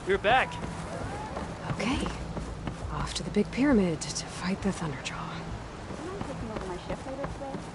We're back. Okay. Off to the big pyramid to fight the Thunderjaw. Am I taking over my shift later today?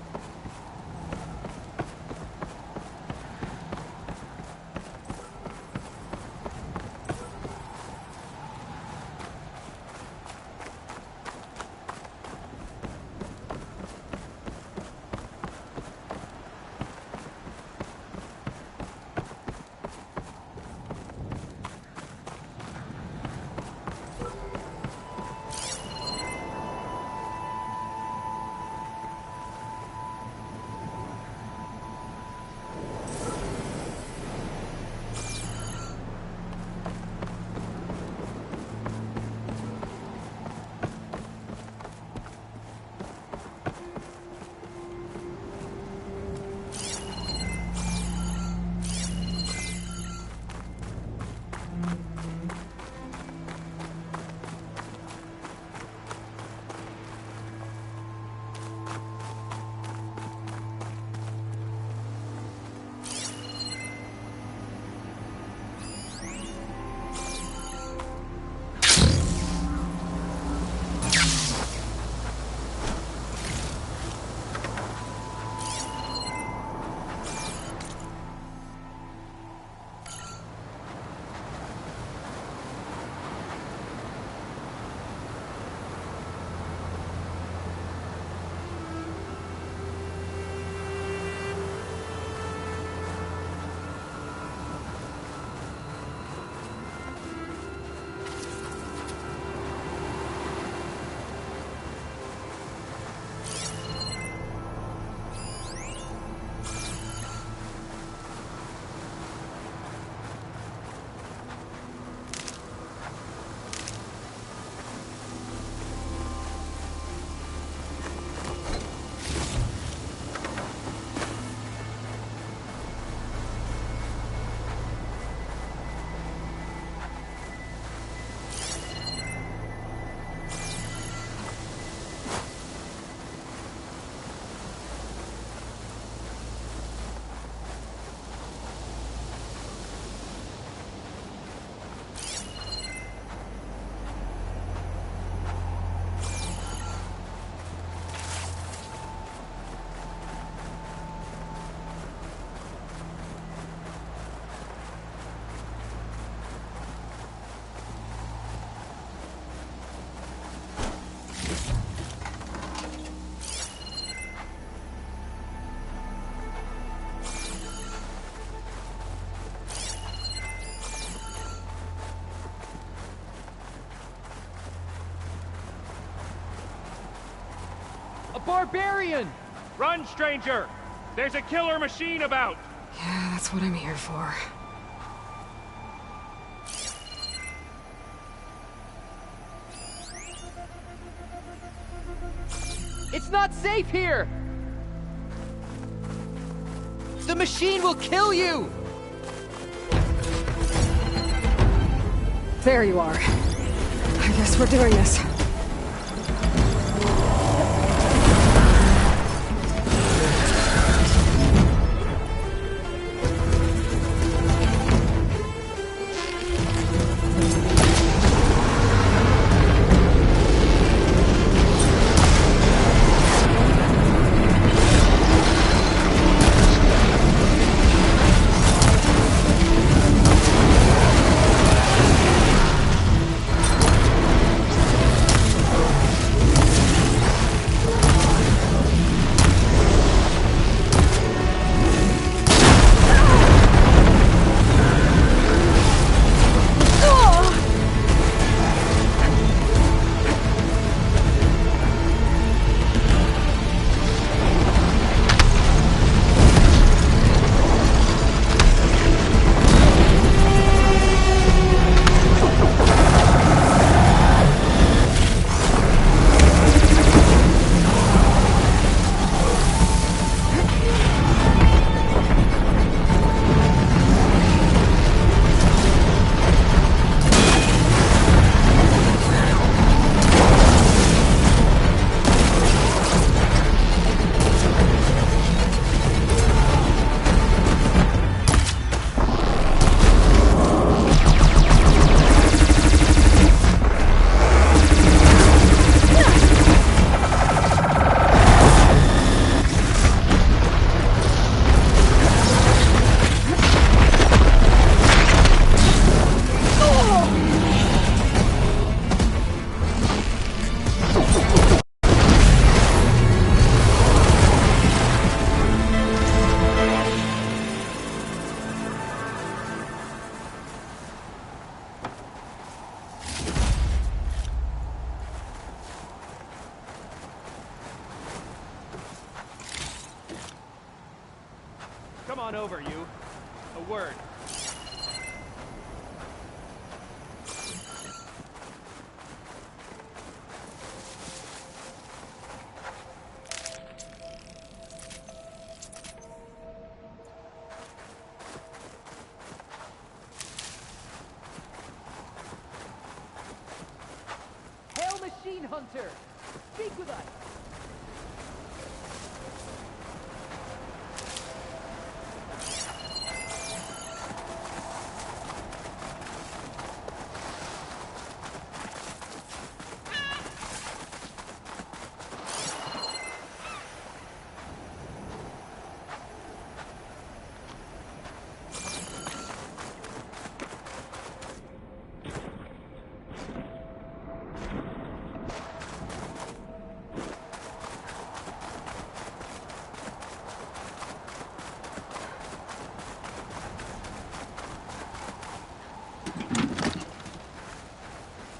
Barbarian! Run, stranger! There's a killer machine about! Yeah, that's what I'm here for. It's not safe here! The machine will kill you! There you are. I guess we're doing this. Come on over, you. A word. Hail Machine Hunter! Speak with us!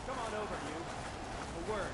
Come on over, you. A word.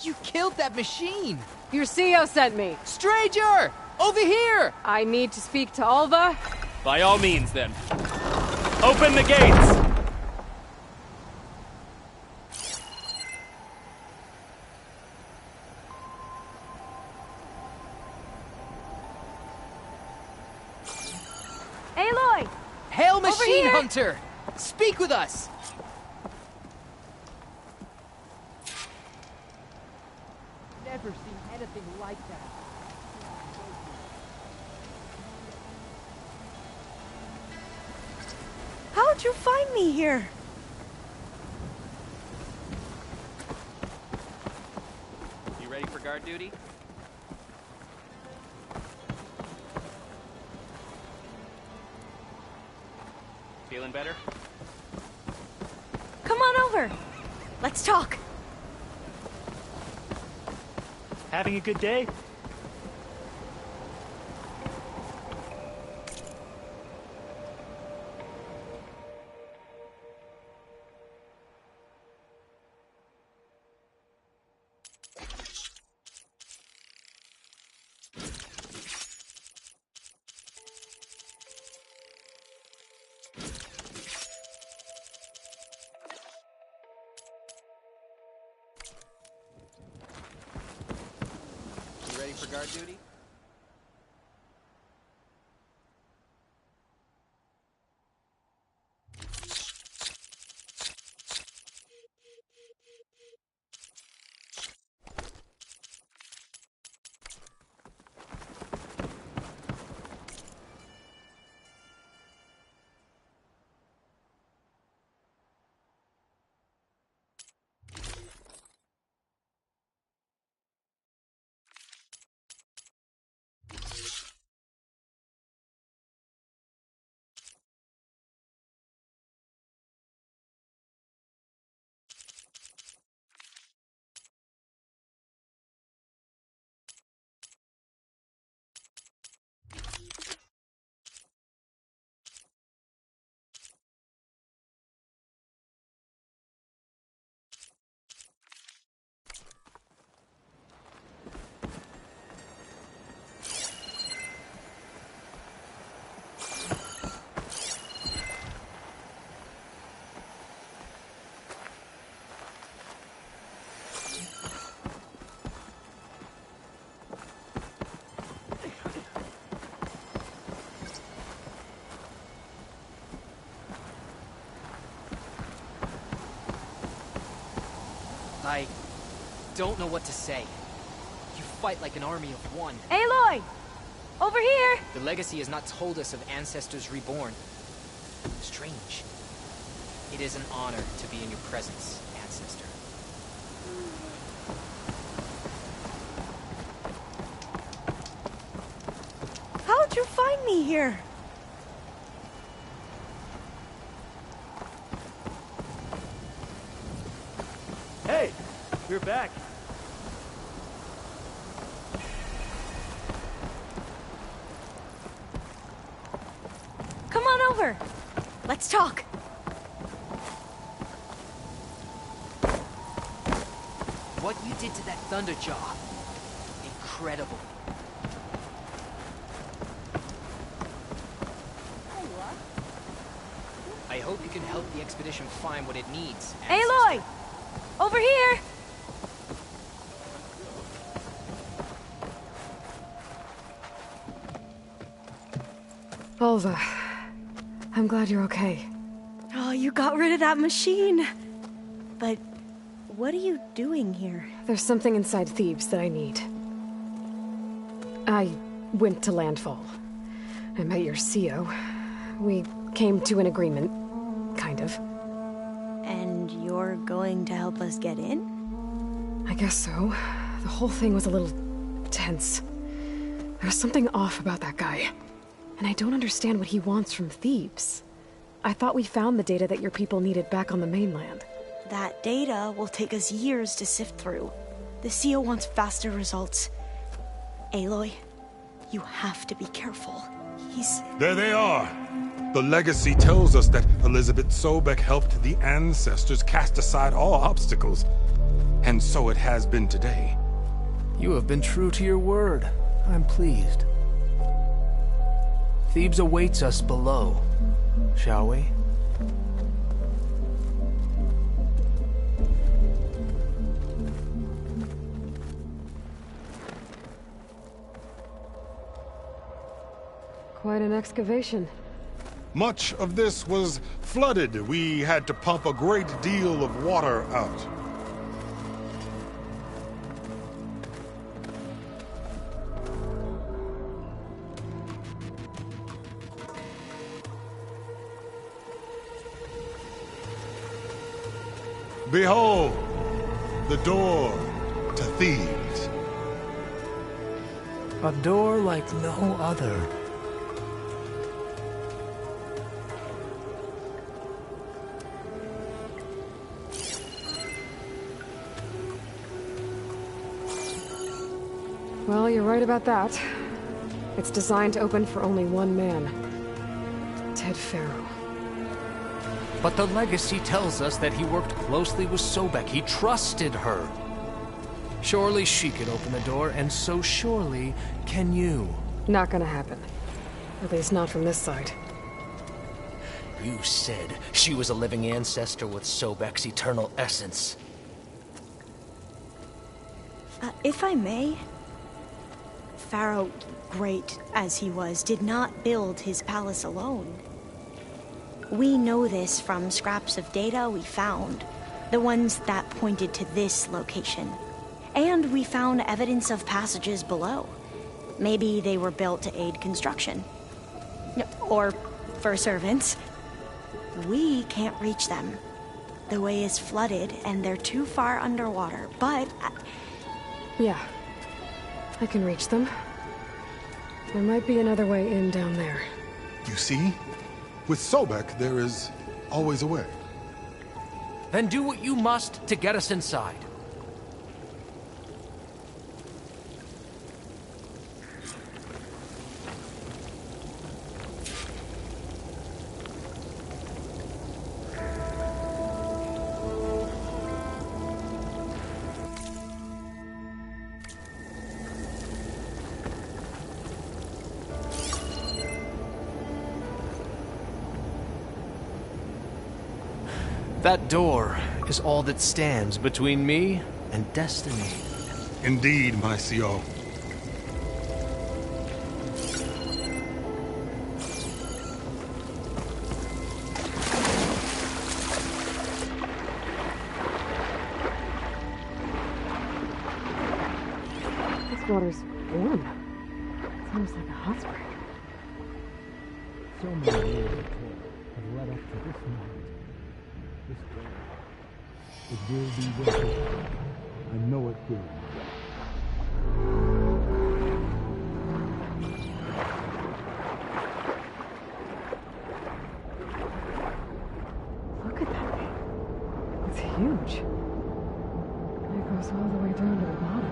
You killed that machine! Your CEO sent me. Stranger! Over here! I need to speak to Alva. By all means, then. Open the gates! Aloy! Hail Machine here! Hunter! Speak with us! Never seen anything like that. How'd you find me here? You ready for guard duty? Feeling better? Come on over. Let's talk. Having a good day? for guard duty? I don't know what to say. You fight like an army of one. Aloy! Over here! The legacy has not told us of ancestors reborn. Strange. It is an honor to be in your presence, ancestor. How'd you find me here? Hey, we're back. Come on over. Let's talk. What you did to that Thunderjaw. Incredible. I hope you can help the expedition find what it needs, ancestor. Aloy! Over here! Volva, I'm glad you're okay. Oh, you got rid of that machine. But what are you doing here? There's something inside Thebes that I need. I went to landfall. I met your CO. We came to an agreement, kind of. And you're going to help us get in? I guess so. The whole thing was a little tense. There was something off about that guy. And I don't understand what he wants from Thebes. I thought we found the data that your people needed back on the mainland. That data will take us years to sift through. The CO wants faster results. Aloy, you have to be careful. He's... There they are! The legacy tells us that Elizabeth Sobek helped the ancestors cast aside all obstacles. And so it has been today. You have been true to your word. I'm pleased. Thebes awaits us below, shall we? Quite an excavation. Much of this was flooded. We had to pump a great deal of water out. Behold, the door to Thebes. A door like no other. Well, you're right about that. It's designed to open for only one man. Ted Farrow. But the legacy tells us that he worked closely with Sobek. He trusted her. Surely she could open the door, and so surely can you. Not gonna happen. At least not from this side. You said she was a living ancestor with Sobek's eternal essence. If I may, pharaoh, great as he was, did not build his palace alone. We know this from scraps of data we found, the ones that pointed to this location. And we found evidence of passages below. Maybe they were built to aid construction. Or for servants. We can't reach them. The way is flooded and they're too far underwater, but... Yeah. I can reach them. There might be another way in down there. You see? With Sobek, there is always a way. Then do what you must to get us inside. That door is all that stands between me and destiny. Indeed, my CO. This water's warm. It's almost like a hot spring. So many years of toil have led up to this moment. This day. It will be worth it. I know it will. Look at that thing. It's huge. It goes all the way down to the bottom.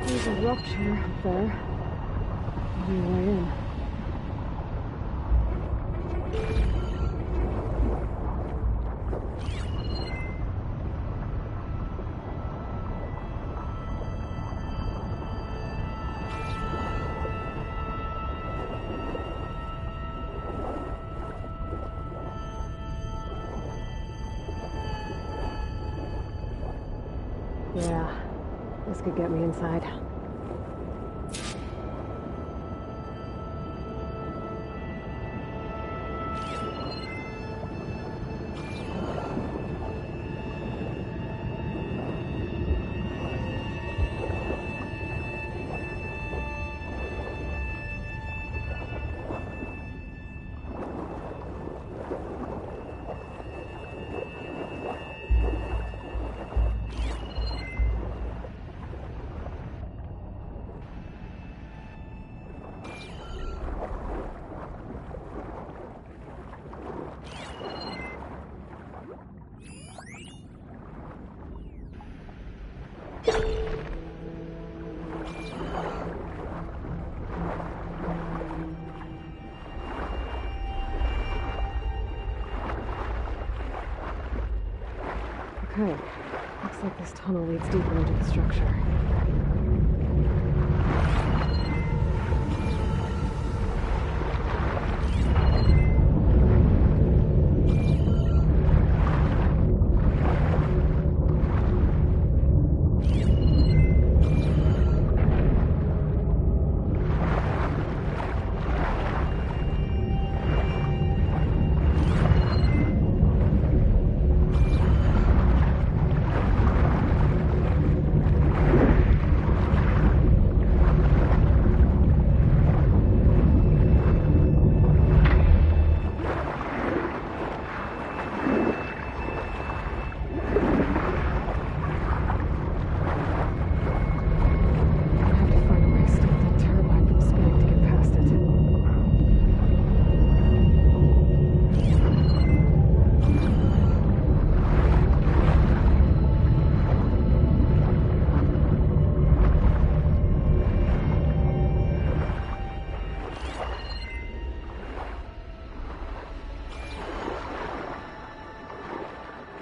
There's a rupture up there. Maybe a way in. Yeah, this could get me inside. Okay, looks like this tunnel leads deeper into the structure.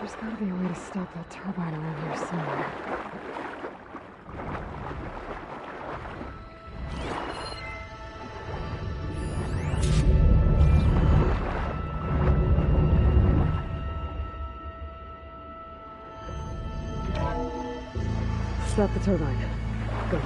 There's gotta be a way to stop that turbine around here somewhere. Stop the turbine. Go.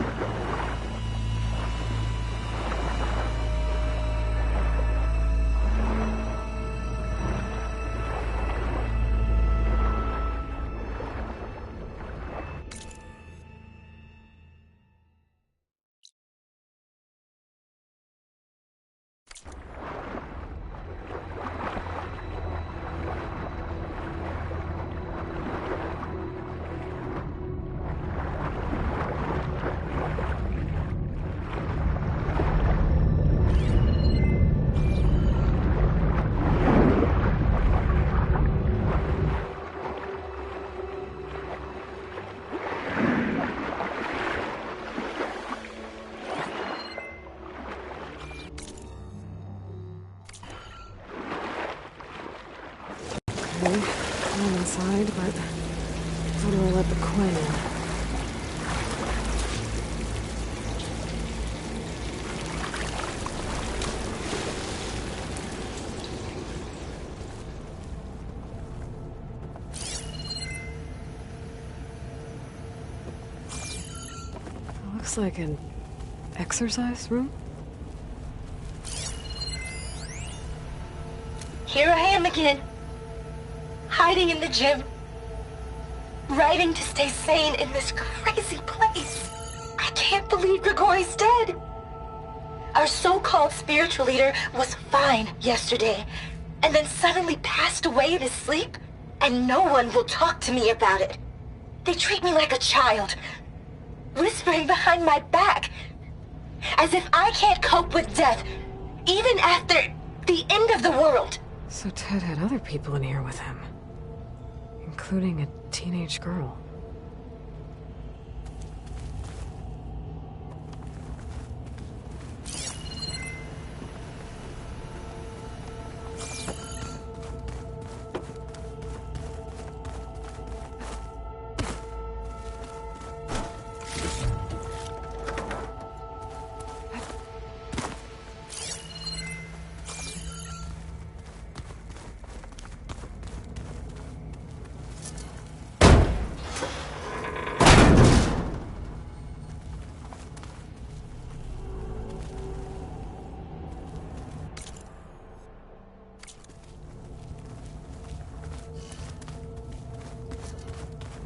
Okay, I'm inside, but how do I let the coin in? It looks like an exercise room? Here I am again. Hiding in the gym. Writing to stay sane in this crazy place. I can't believe Grigori's dead. Our so-called spiritual leader was fine yesterday, and then suddenly passed away in his sleep, and no one will talk to me about it. They treat me like a child, whispering behind my back, as if I can't cope with death, even after the end of the world. So Ted had other people in here with him, including a teenage girl.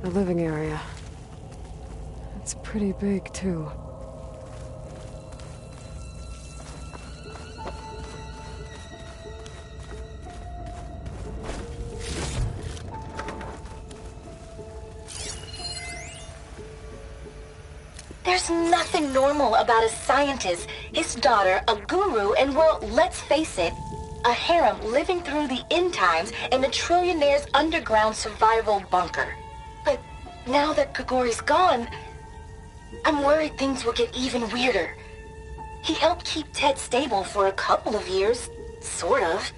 The living area. It's pretty big, too. There's nothing normal about a scientist, his daughter, a guru, and well, let's face it, a harem living through the end times in a trillionaire's underground survival bunker. But now that Grigori's gone, I'm worried things will get even weirder. He helped keep Ted stable for a couple of years, sort of.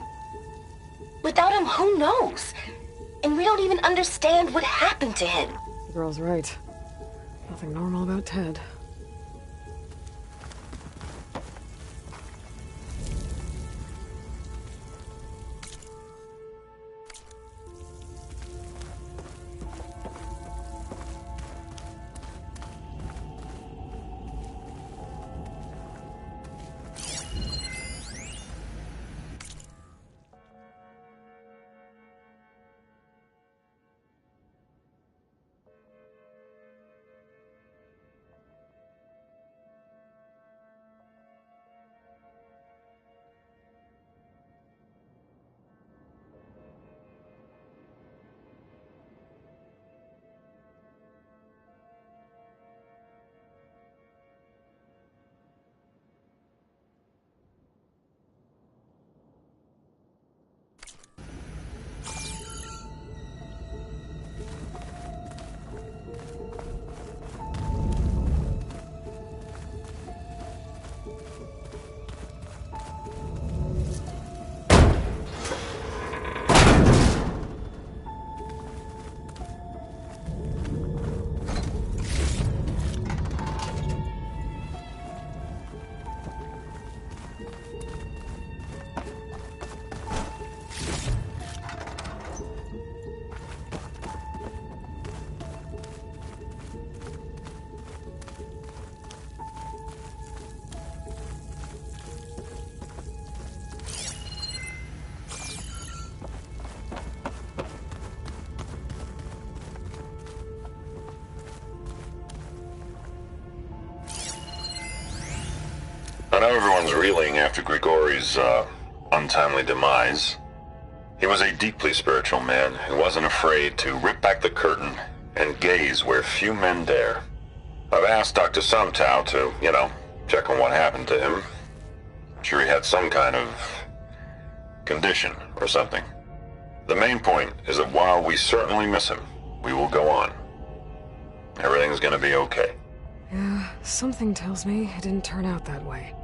Without him, who knows? And we don't even understand what happened to him. The girl's right. Nothing normal about Ted. I know everyone's reeling after Grigori's, untimely demise. He was a deeply spiritual man who wasn't afraid to rip back the curtain and gaze where few men dare. I've asked Dr. Sumtow to, check on what happened to him. I'm sure he had some kind of condition or something. The main point is that while we certainly miss him, we will go on. Everything's gonna be okay. Yeah, something tells me it didn't turn out that way.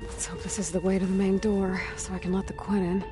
Let's hope this is the way to the main door, so I can let the Quinn in.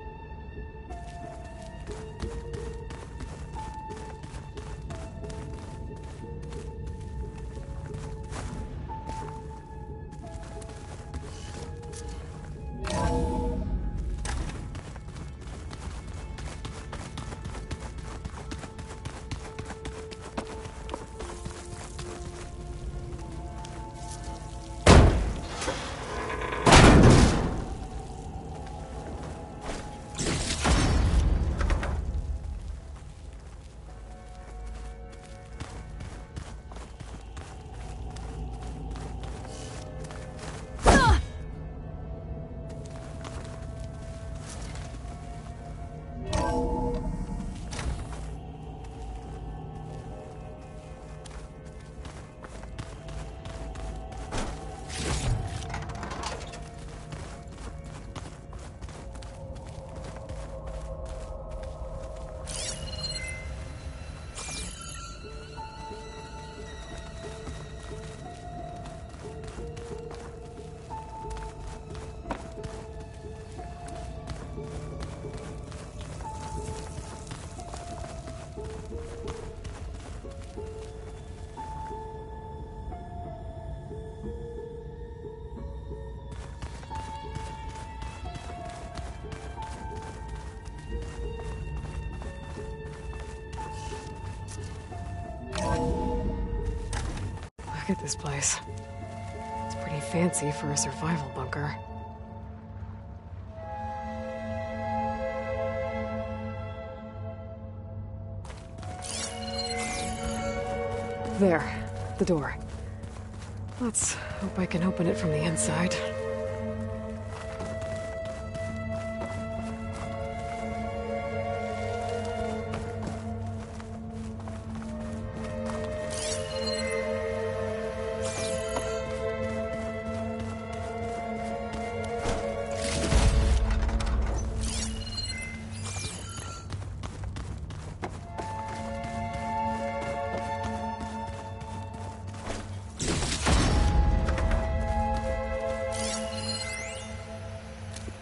Look at this place. It's pretty fancy for a survival bunker. There, the door. Let's hope I can open it from the inside.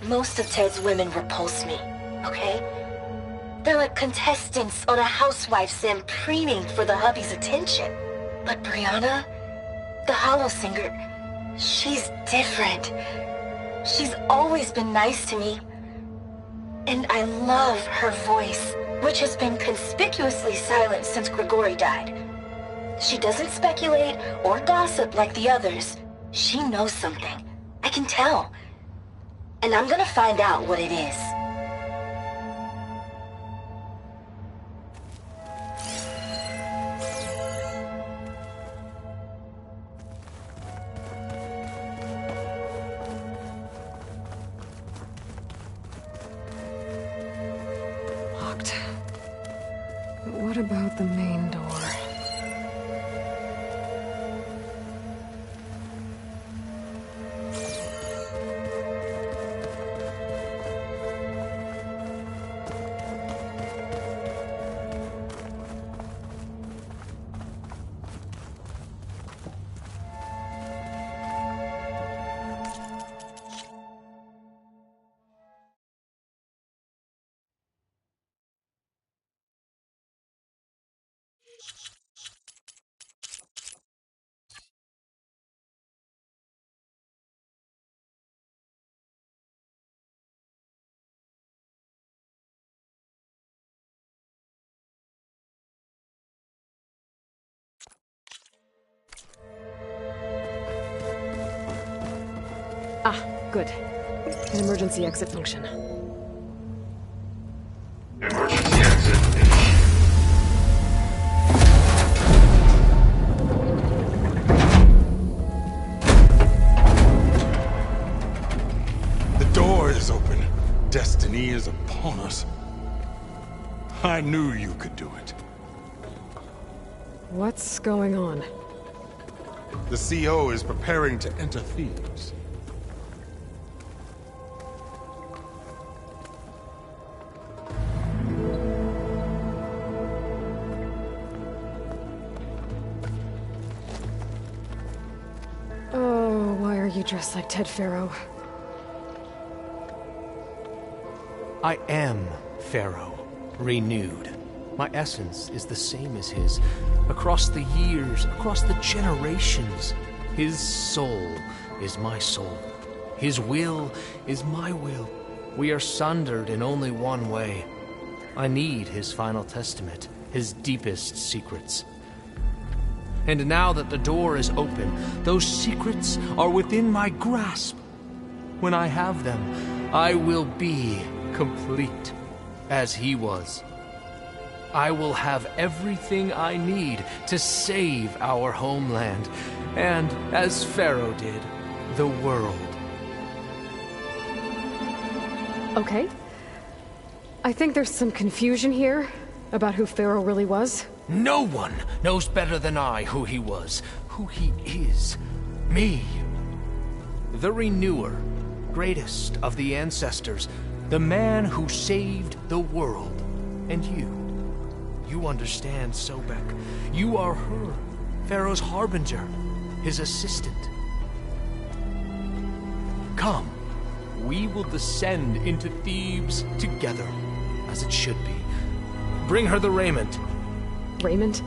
Most of Ted's women repulse me, okay? They're like contestants on a housewife sim preening for the hubby's attention. But Brianna, the hollow singer, she's different. She's always been nice to me. And I love her voice, which has been conspicuously silent since Grigori died. She doesn't speculate or gossip like the others. She knows something. I can tell. And I'm gonna find out what it is. Locked. But what about the main door? Ah, good. An emergency exit function. Emergency exit. The door is open. Destiny is upon us. I knew you could do it. What's going on? The CO is preparing to enter Thebes. Oh, why are you dressed like Ted Pharaoh? I am Pharaoh, renewed. My essence is the same as his. Across the years, across the generations. His soul is my soul. His will is my will. We are sundered in only one way. I need his final testament, his deepest secrets. And now that the door is open, those secrets are within my grasp. When I have them, I will be complete, as he was. I will have everything I need to save our homeland, and, as Pharaoh did, the world. Okay. I think there's some confusion here about who Pharaoh really was. No one knows better than I who he was, who he is. Me. The Renewer, greatest of the ancestors, the man who saved the world. And you. You understand, Sobek. You are her, Pharaoh's harbinger, his assistant. Come, we will descend into Thebes together, as it should be. Bring her the raiment. Raymond?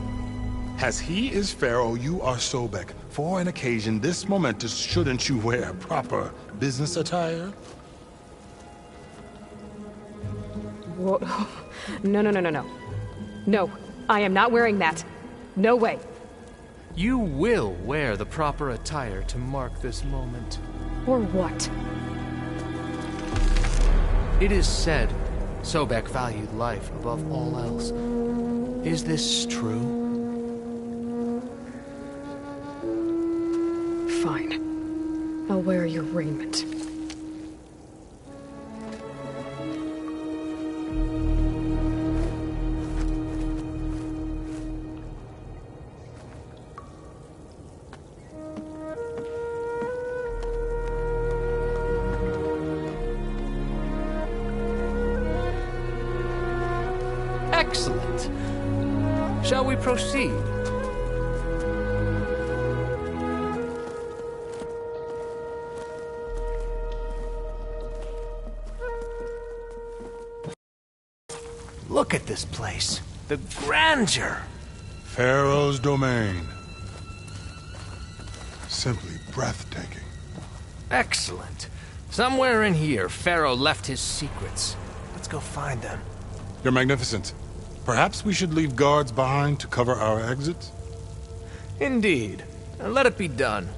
As he is Pharaoh, you are Sobek. For an occasion this momentous, shouldn't you wear proper business attire? Whoa. No, no, no, no, no. No, I am not wearing that. No way. You will wear the proper attire to mark this moment. Or what? It is said Sobek valued life above all else. Is this true? Fine. I'll wear your raiment. Excellent. Shall we proceed? Look at this place. The grandeur. Pharaoh's domain. Simply breathtaking. Excellent. Somewhere in here, Pharaoh left his secrets. Let's go find them. Your Magnificence, perhaps we should leave guards behind to cover our exits? Indeed. Let it be done.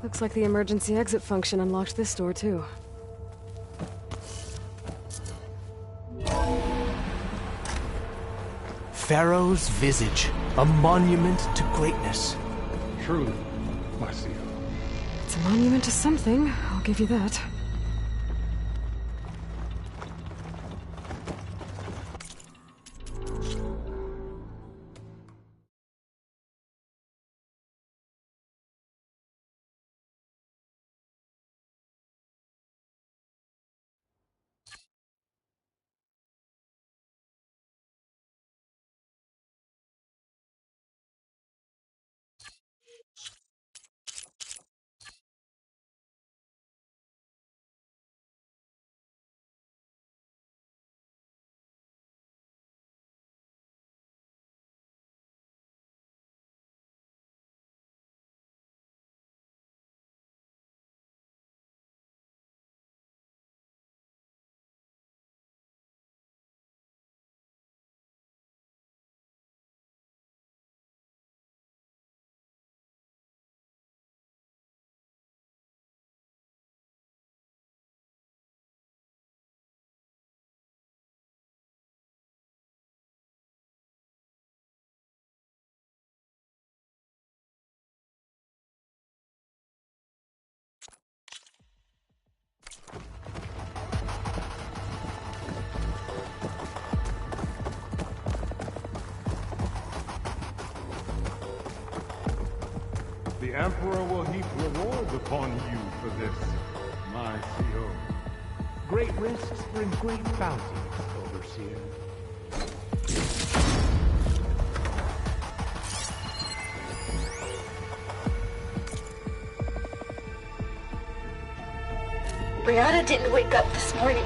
Looks like the emergency exit function unlocked this door, too. Pharaoh's visage, a monument to greatness. Truly, Marcio. It's a monument to something, I'll give you that. The Emperor will heap rewards upon you for this, my CO. Great risks bring great bounties, Overseer. Brianna didn't wake up this morning.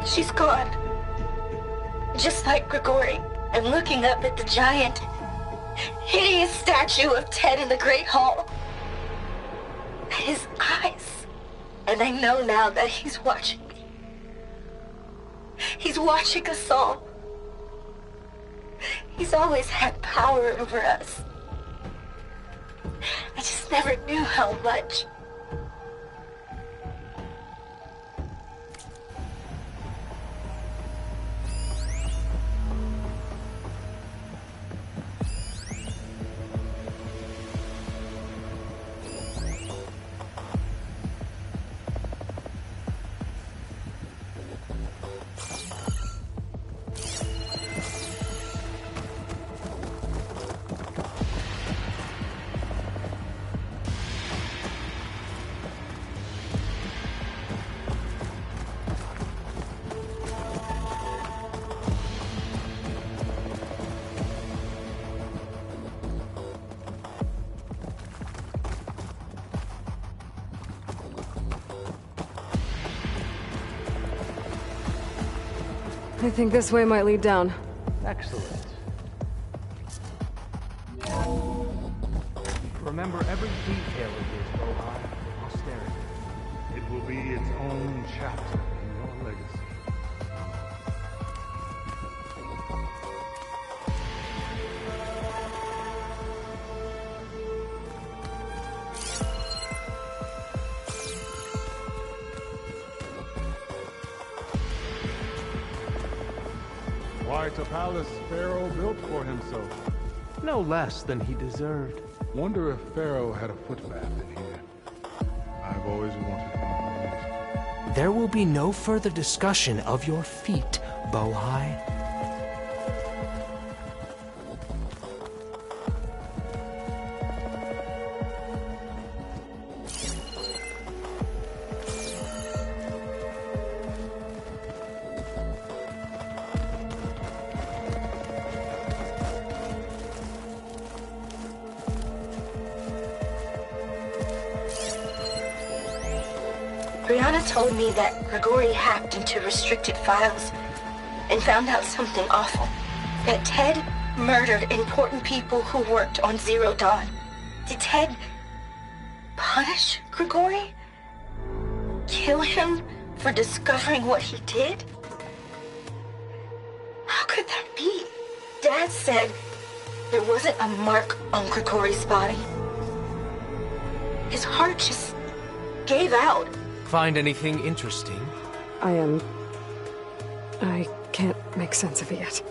She's gone. Just like Grigori. I'm looking up at the giant, hideous statue of Ted in the Great Hall. His eyes. And I know now that he's watching me. He's watching us all. He's always had power over us. I just never knew how much. I think this way might lead down. Excellent. Remember every detail of this, Bohai, for posterity. It will be its own chapter in your legacy. Quite a palace Pharaoh built for himself. No less than he deserved. Wonder if Pharaoh had a footbath in here. I've always wanted one. There will be no further discussion of your feet, Bohai. Brianna told me that Grigori hacked into restricted files and found out something awful. That Ted murdered important people who worked on Zero Dawn. Did Ted punish Grigori? Kill him for discovering what he did? How could that be? Dad said there wasn't a mark on Grigori's body. His heart just gave out. Find anything interesting? I can't make sense of it yet.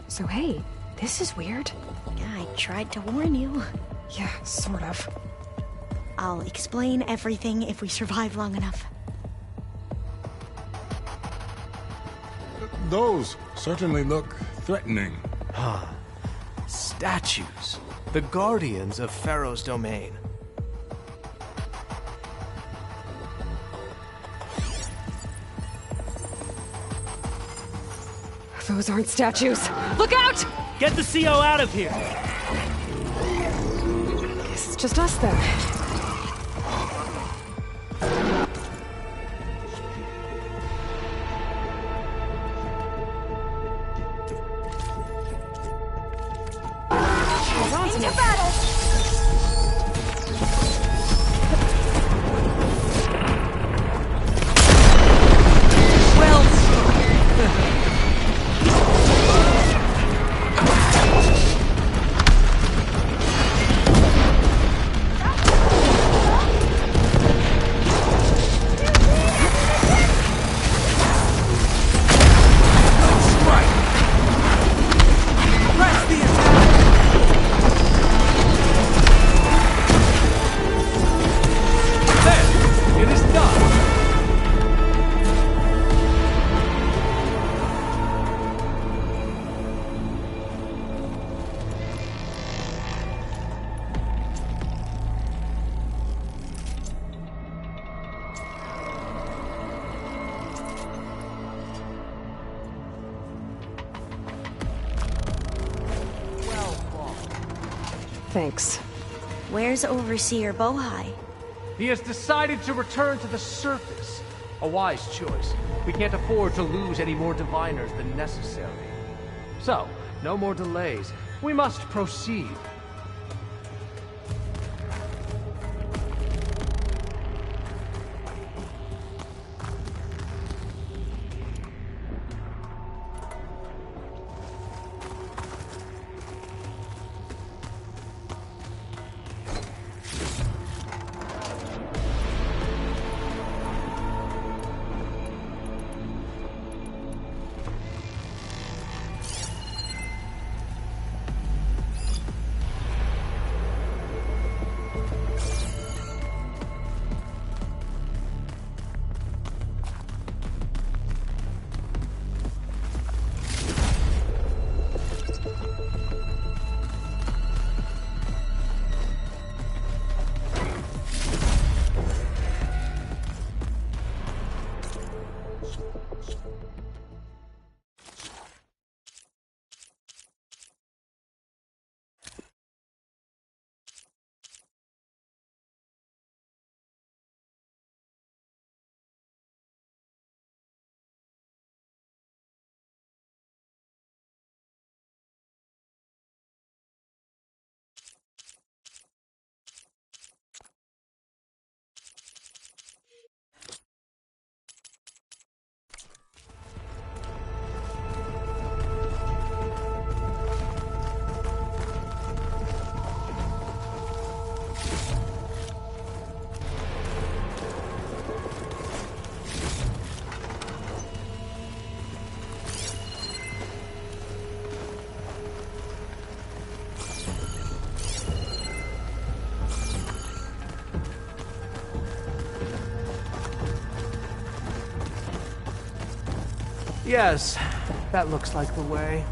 So hey, this is weird. Yeah, I tried to warn you. Yeah, sort of. I'll explain everything if we survive long enough. Those certainly look threatening. Statues. The guardians of Pharaoh's domain. Those aren't statues. Look out! Get the CO out of here! Guess it's just us then. Hold on to me. Thanks. Where's Overseer Bohai? He has decided to return to the surface. A wise choice. We can't afford to lose any more diviners than necessary. So, no more delays. We must proceed. Yes, that looks like the way.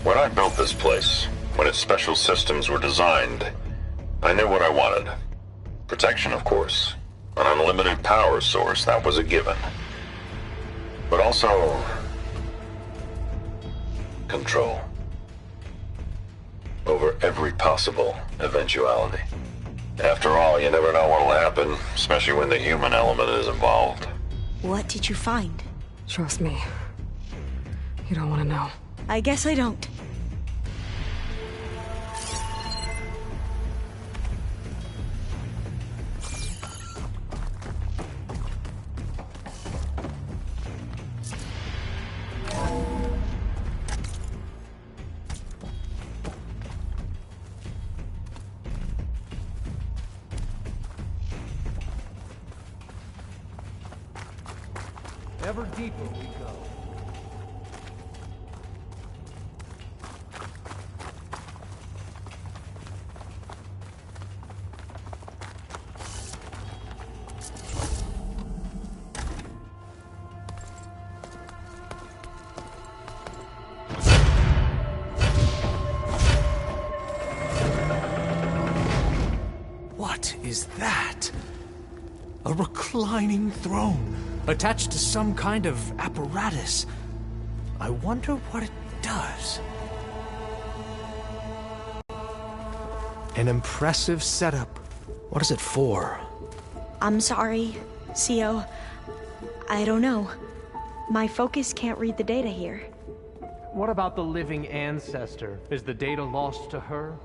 When I built this place, when its special systems were designed, I knew what I wanted. Protection, of course. An unlimited power source, that was a given. But also... control. Over every possible eventuality. After all, you never know what'll happen, especially when the human element is involved. What did you find? Trust me. You don't want to know. I guess I don't. Ever deeper we go. What is that? A reclining throne, attached to some kind of apparatus. I wonder what it does. An impressive setup. What is it for? I'm sorry, Co. I don't know. My focus can't read the data here. What about the living ancestor? Is the data lost to her?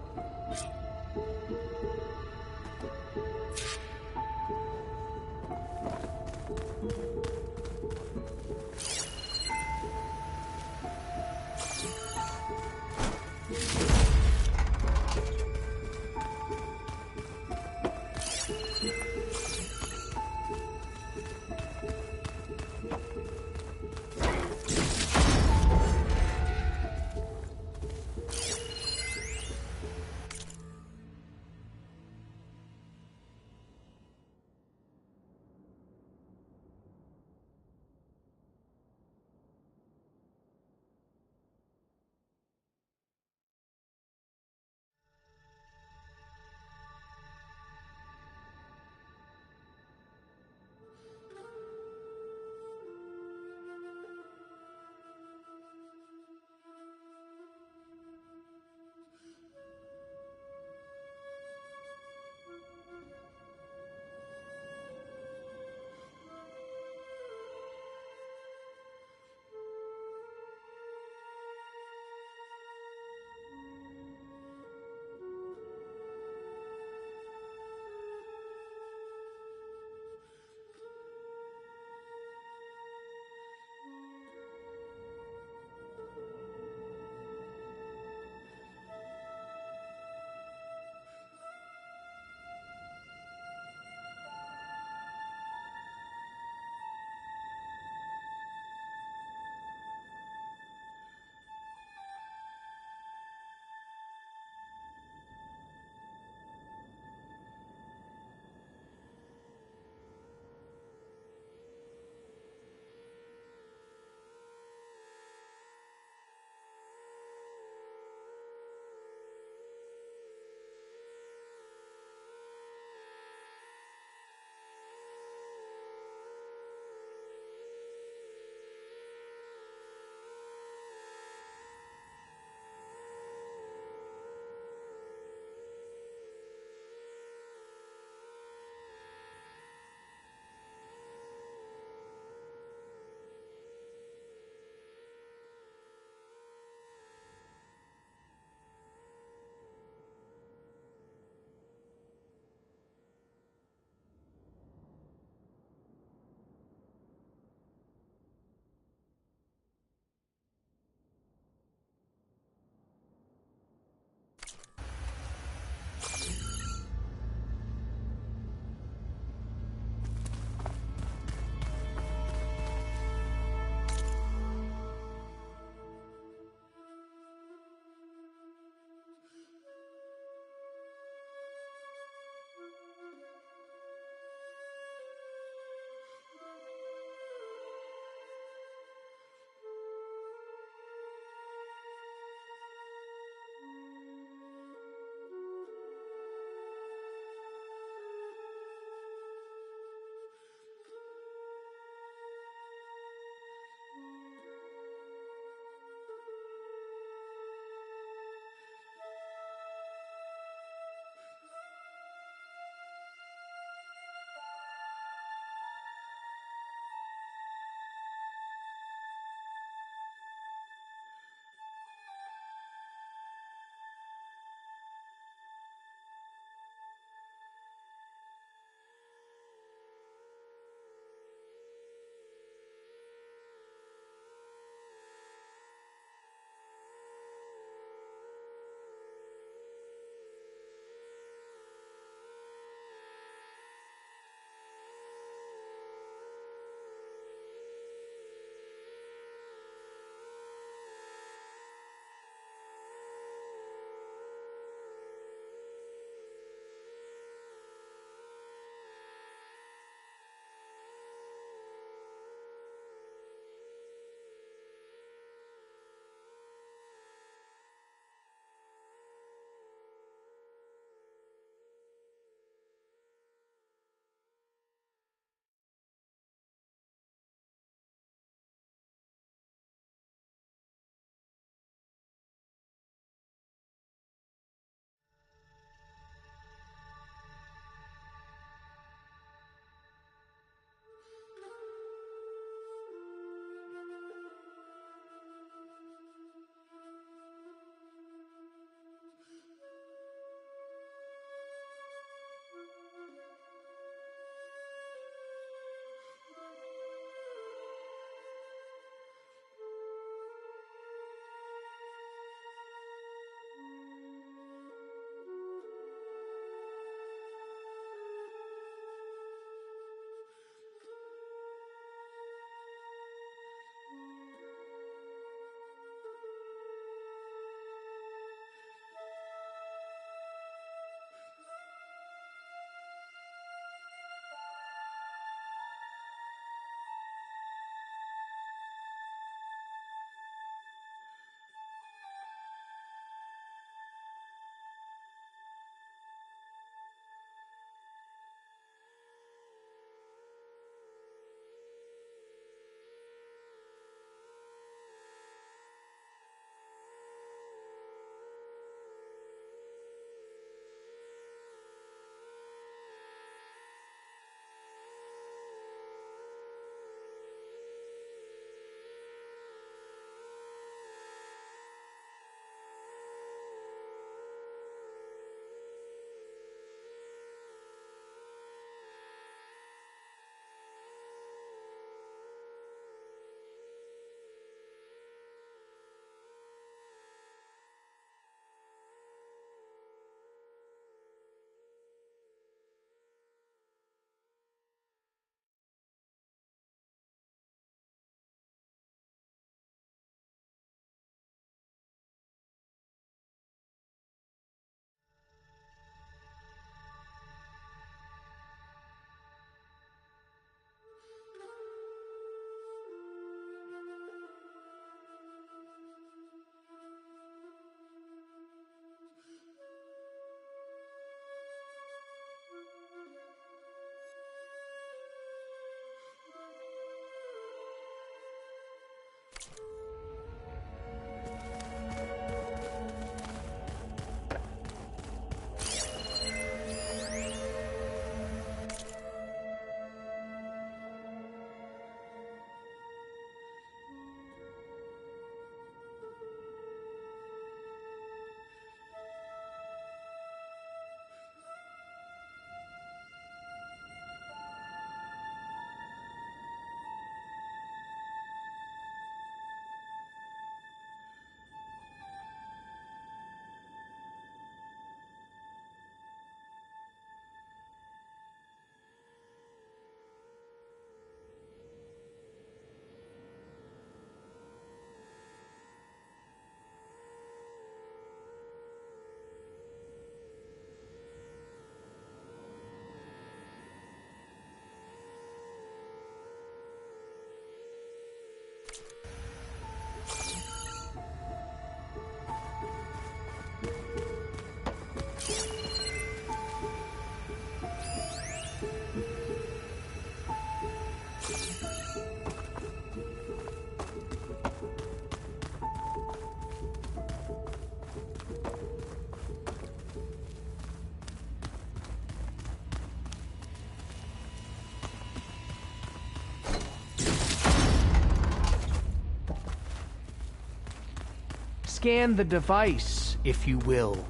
Scan the device, if you will.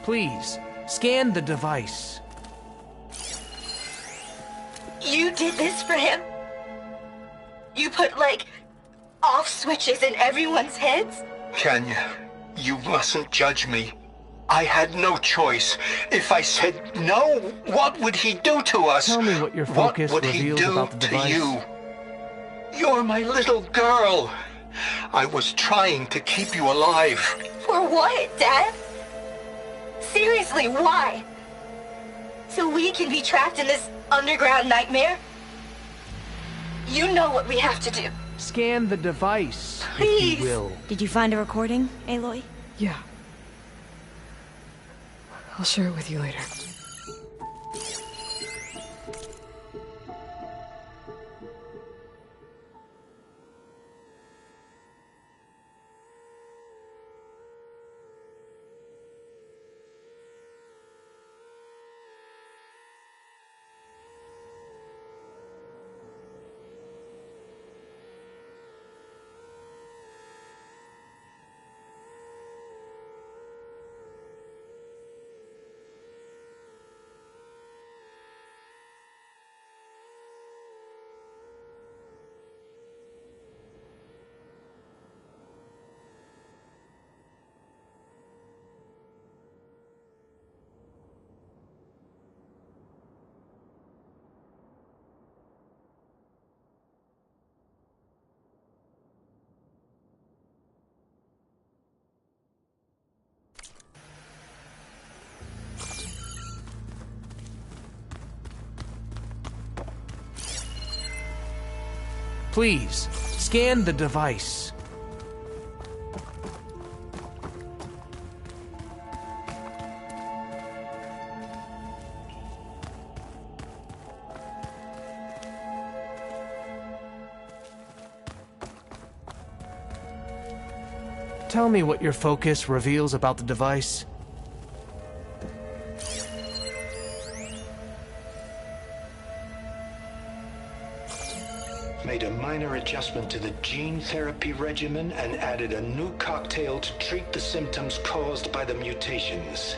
Please, scan the device. You did this for him? You put, like, off switches in everyone's heads? Kenya, you mustn't judge me. I had no choice. If I said no, what would he do to us? Tell me what your focus reveals about the device. What would he do to you? You're my little girl. I was trying to keep you alive. For what, Dad? Seriously, why? So we can be trapped in this underground nightmare? You know what we have to do. Scan the device, Please. if you will. Did you find a recording, Aloy? Yeah. I'll share it with you later. Please, scan the device. Tell me what your focus reveals about the device. Made a minor adjustment to the gene therapy regimen and added a new cocktail to treat the symptoms caused by the mutations.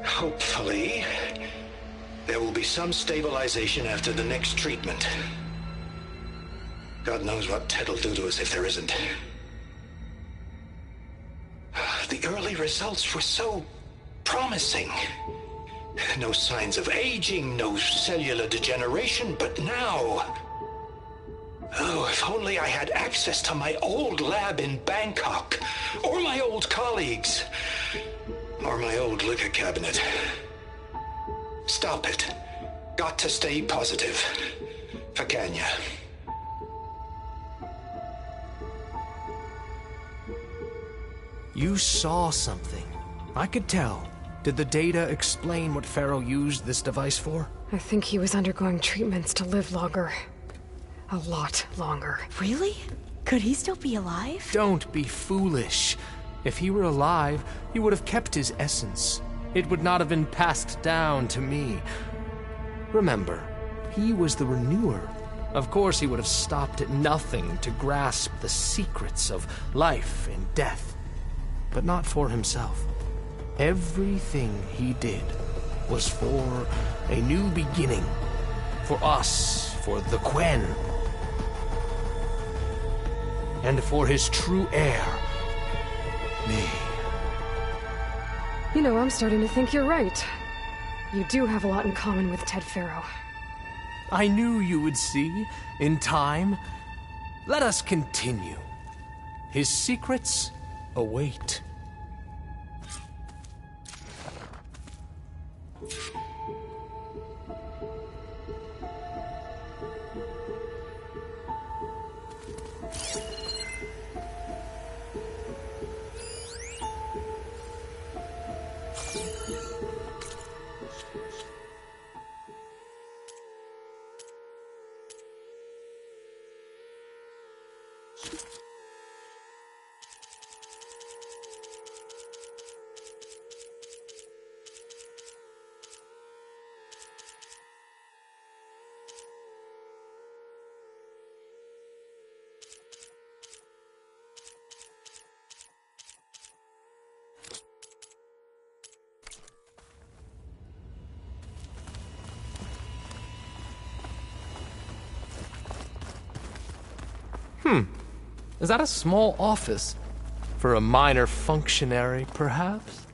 Hopefully, there will be some stabilization after the next treatment. God knows what Ted'll do to us if there isn't. The early results were so promising. No signs of aging, no cellular degeneration, but now... Oh, if only I had access to my old lab in Bangkok, or my old colleagues, or my old liquor cabinet. Stop it. Got to stay positive. For Kenya. You saw something. I could tell. Did the data explain what Pharaoh used this device for? I think he was undergoing treatments to live longer. A lot longer. Really? Could he still be alive? Don't be foolish. If he were alive, he would have kept his essence. It would not have been passed down to me. Remember, he was the renewer. Of course he would have stopped at nothing to grasp the secrets of life and death. But not for himself. Everything he did was for a new beginning. For us, for the Quen. And for his true heir, me. You know, I'm starting to think you're right. You do have a lot in common with Ted Pharaoh. I knew you would see, in time. Let us continue. His secrets await. Is that a small office? For a minor functionary, perhaps?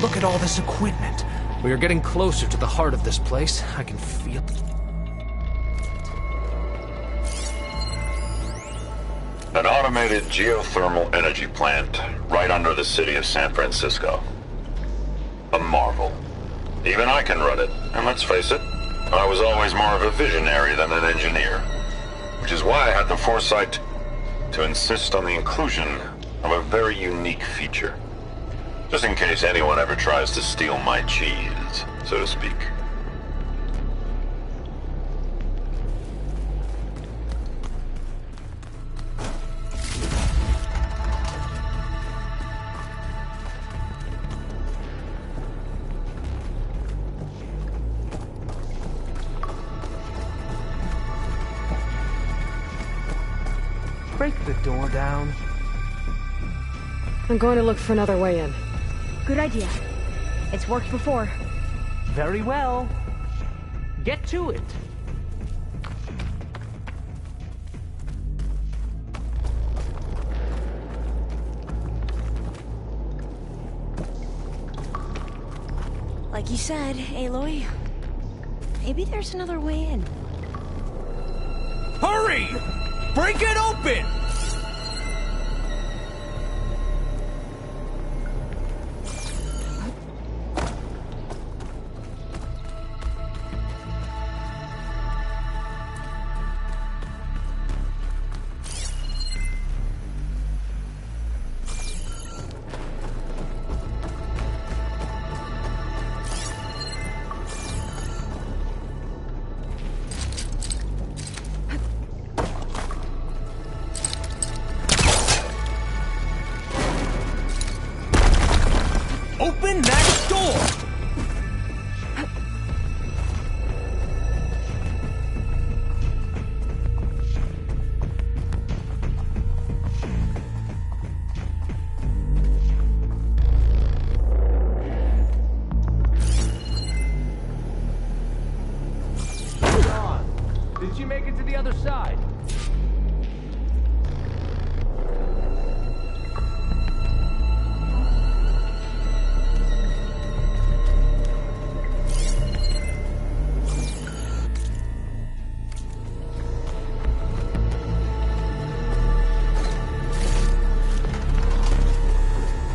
Look at all this equipment. We are getting closer to the heart of this place. I can feel it. An automated geothermal energy plant right under the city of San Francisco. A marvel. Even I can run it, and let's face it, I was always more of a visionary than an engineer. Which is why I had the foresight to insist on the inclusion of a very unique feature. Just in case anyone ever tries to steal my cheese, so to speak. Break the door down. I'm going to look for another way in. Good idea. It's worked before. Very well. Get to it. Like you said, Aloy, maybe there's another way in. Hurry! Break it open! Open that door! Did she make it to the other side?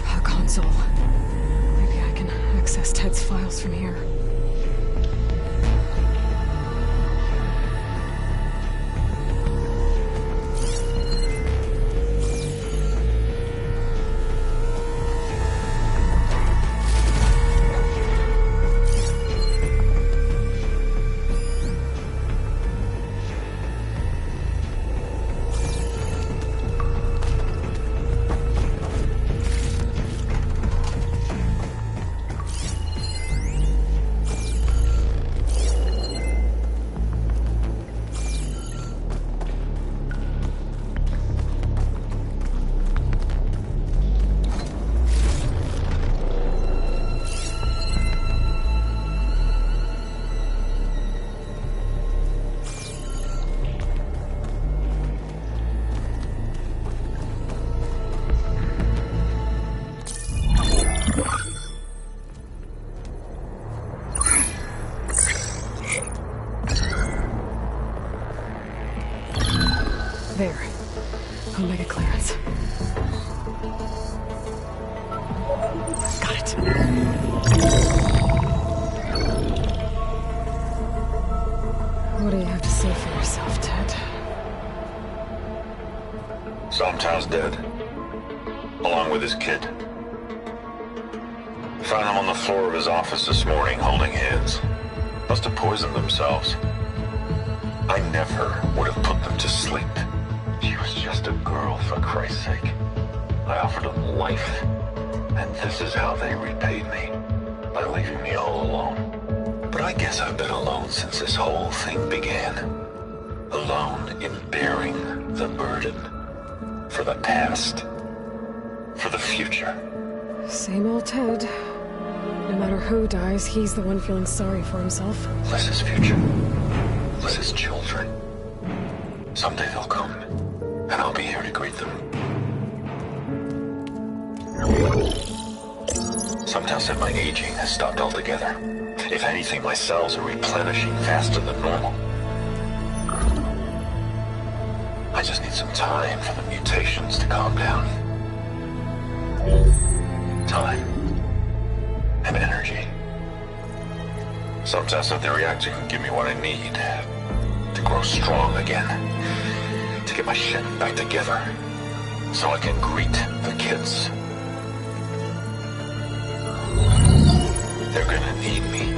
A console. Maybe I can access Ted's files from here. There. Omega clearance. Got it. What do you have to say for yourself, Ted? Somtown's dead, along with his kid. Found them on the floor of his office this morning, holding hands. Must have poisoned themselves. I never would have put them to sleep. She was just a girl, for Christ's sake. I offered them life, and this is how they repaid me, by leaving me all alone. But I guess I've been alone since this whole thing began. Alone in bearing the burden. For the past. For the future. Same old Ted. No matter who dies, he's the one feeling sorry for himself. Liz's future. Liz's children. Someday they'll come, and I'll be here to greet them. Sometimes said my aging has stopped altogether. If anything, my cells are replenishing faster than normal. I just need some time for the mutations to calm down. Time. And energy. Sometimes if the reactor can give me what I need to grow strong again, to get my shit back together, so I can greet the kids. They're gonna need me.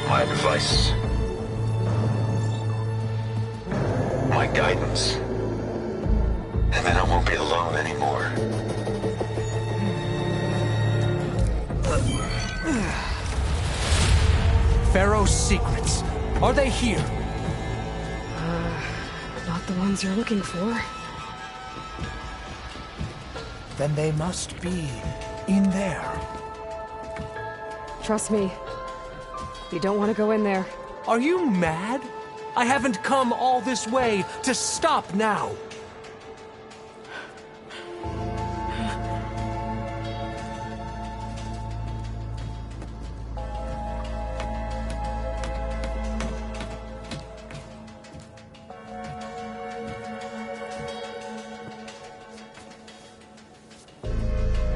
My advice, my guidance, and then I won't be alone anymore. Pharaoh's secrets. Are they here? Not the ones you're looking for. Then they must be in there. Trust me. You don't want to go in there. Are you mad? I haven't come all this way to stop now.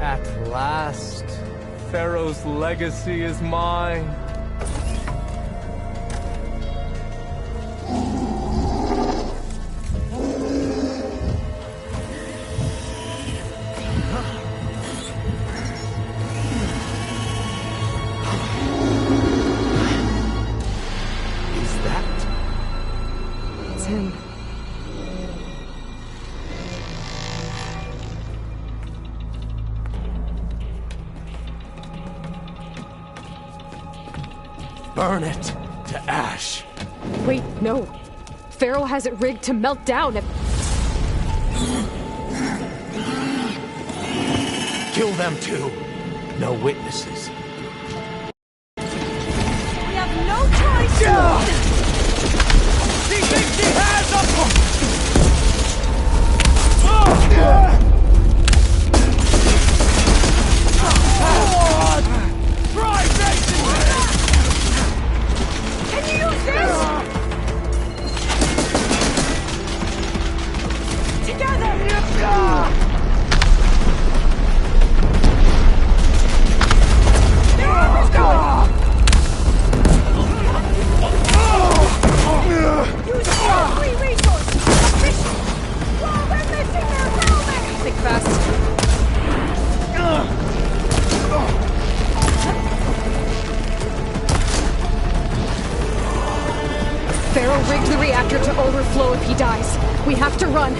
At last, Pharaoh's legacy is mine. Is that? It's him. Burn it to ash. Wait, no. Pharaoh has it rigged to melt down if... Kill them too. No witnesses. We have no choice! He thinks he has a... Try facing me! Can you use this? Together! Their armor's going! Use all free resources! Efficient! Whoa, we're missing their helmet! Think fast. Pharaoh rigged the reactor to overflow if he dies. We have to run.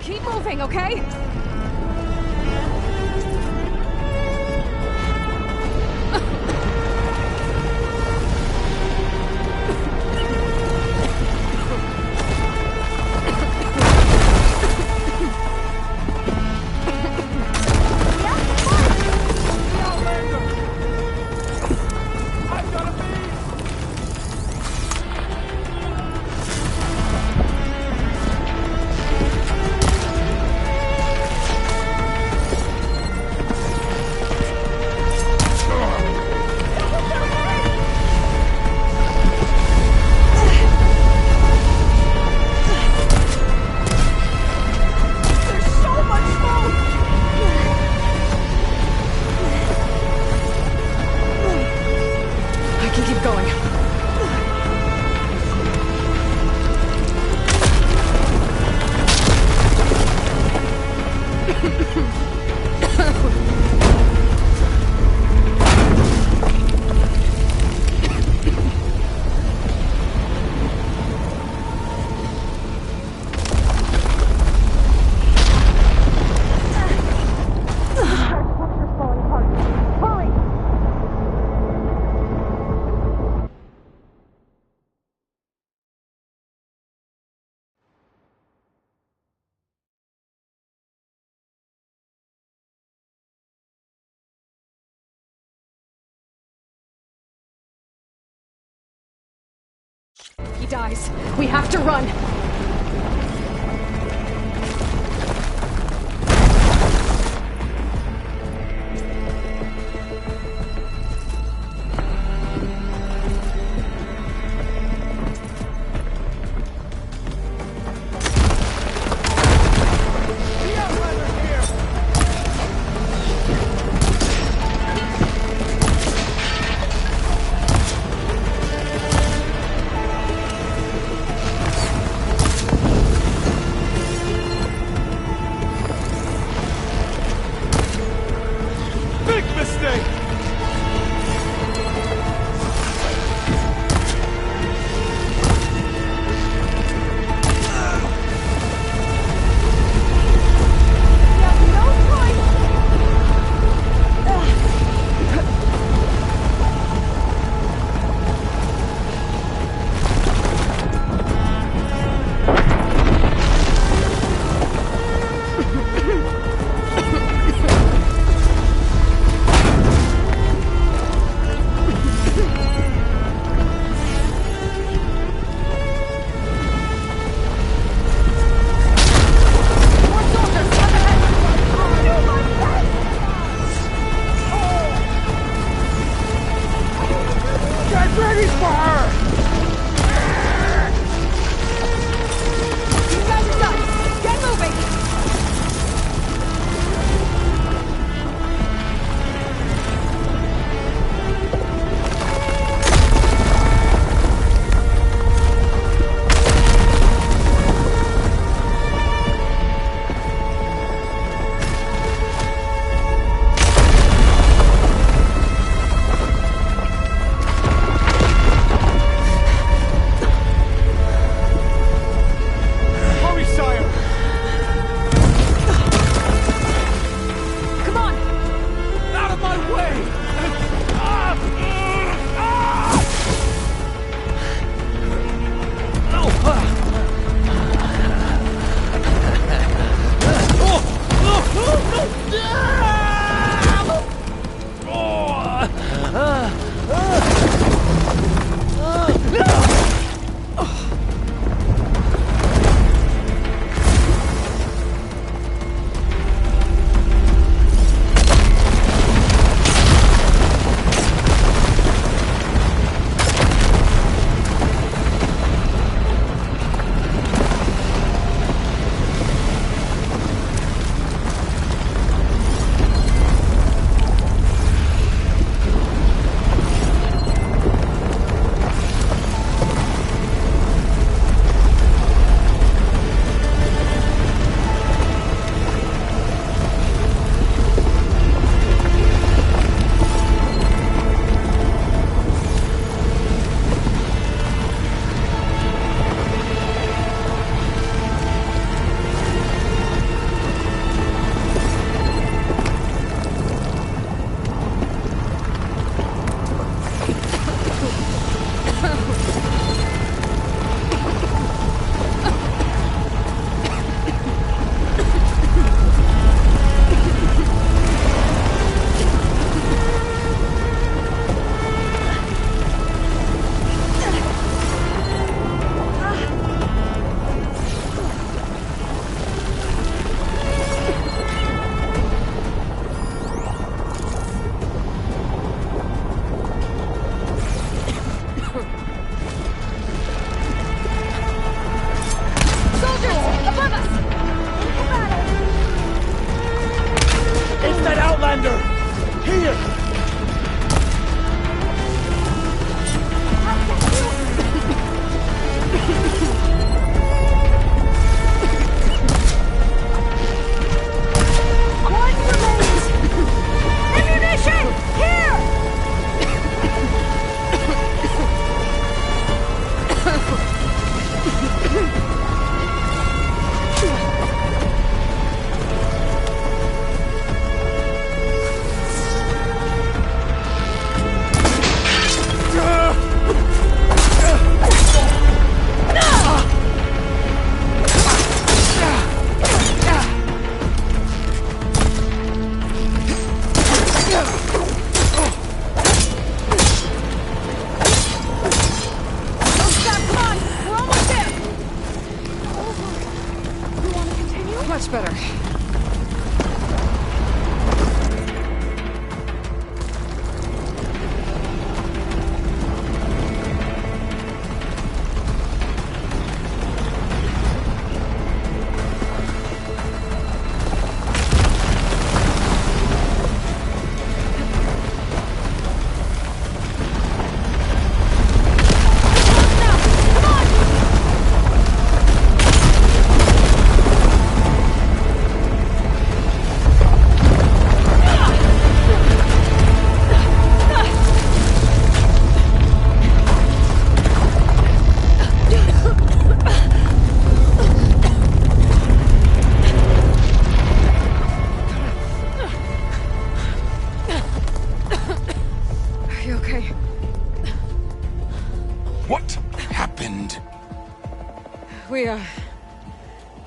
Keep moving, okay? He dies. We have to run.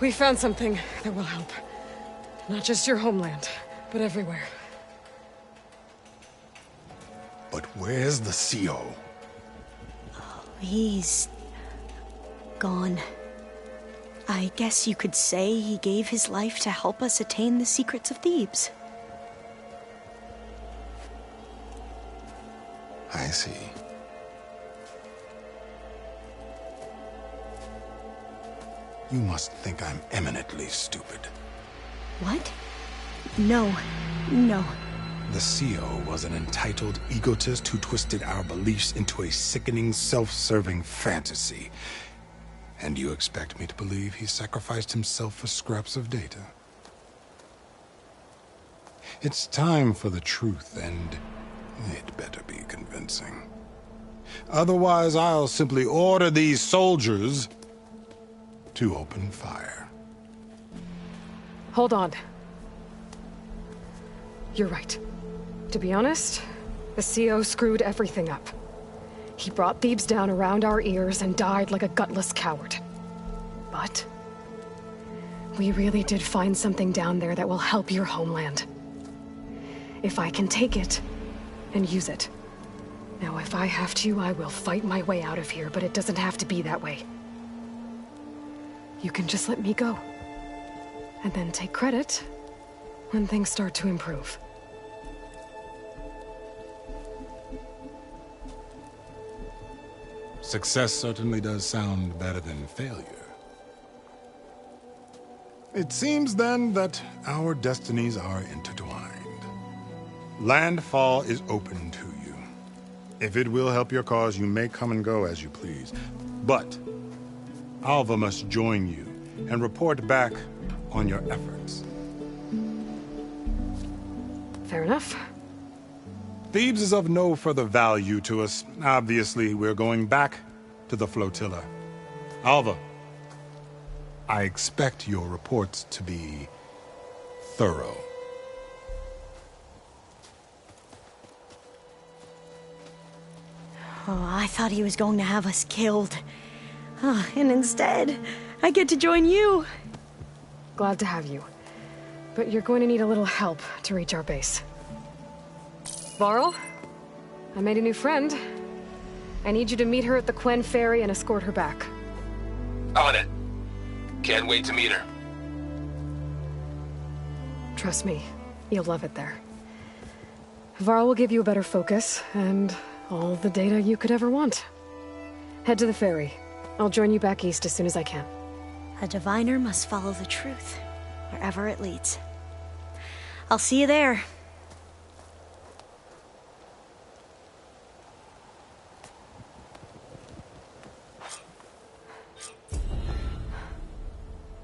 We found something that will help. Not just your homeland, but everywhere. But where's the CO? He's gone. I guess you could say he gave his life to help us attain the secrets of Thebes. I see. You must think I'm eminently stupid. What? No. No. The CO was an entitled egotist who twisted our beliefs into a sickening, self-serving fantasy. And you expect me to believe he sacrificed himself for scraps of data? It's time for the truth, and it better be convincing. Otherwise, I'll simply order these soldiers to open fire. Hold on. You're right. To be honest, the CO screwed everything up. He brought Thebes down around our ears and died like a gutless coward. But we really did find something down there that will help your homeland. If I can take it and use it. Now, if I have to, I will fight my way out of here, but it doesn't have to be that way. You can just let me go. And then take credit when things start to improve. Success certainly does sound better than failure. It seems then that our destinies are intertwined. Landfall is open to you. If it will help your cause, you may come and go as you please. But Alva must join you and report back on your efforts. Fair enough. Thebes is of no further value to us. Obviously, we're going back to the flotilla. Alva, I expect your reports to be thorough. Oh, I thought he was going to have us killed. Oh, and instead, I get to join you. Glad to have you. But you're going to need a little help to reach our base. Varl, I made a new friend. I need you to meet her at the Quen Ferry and escort her back. On it. Can't wait to meet her. Trust me, you'll love it there. Varl will give you a better focus, and all the data you could ever want. Head to the ferry. I'll join you back east as soon as I can. A diviner must follow the truth, wherever it leads. I'll see you there.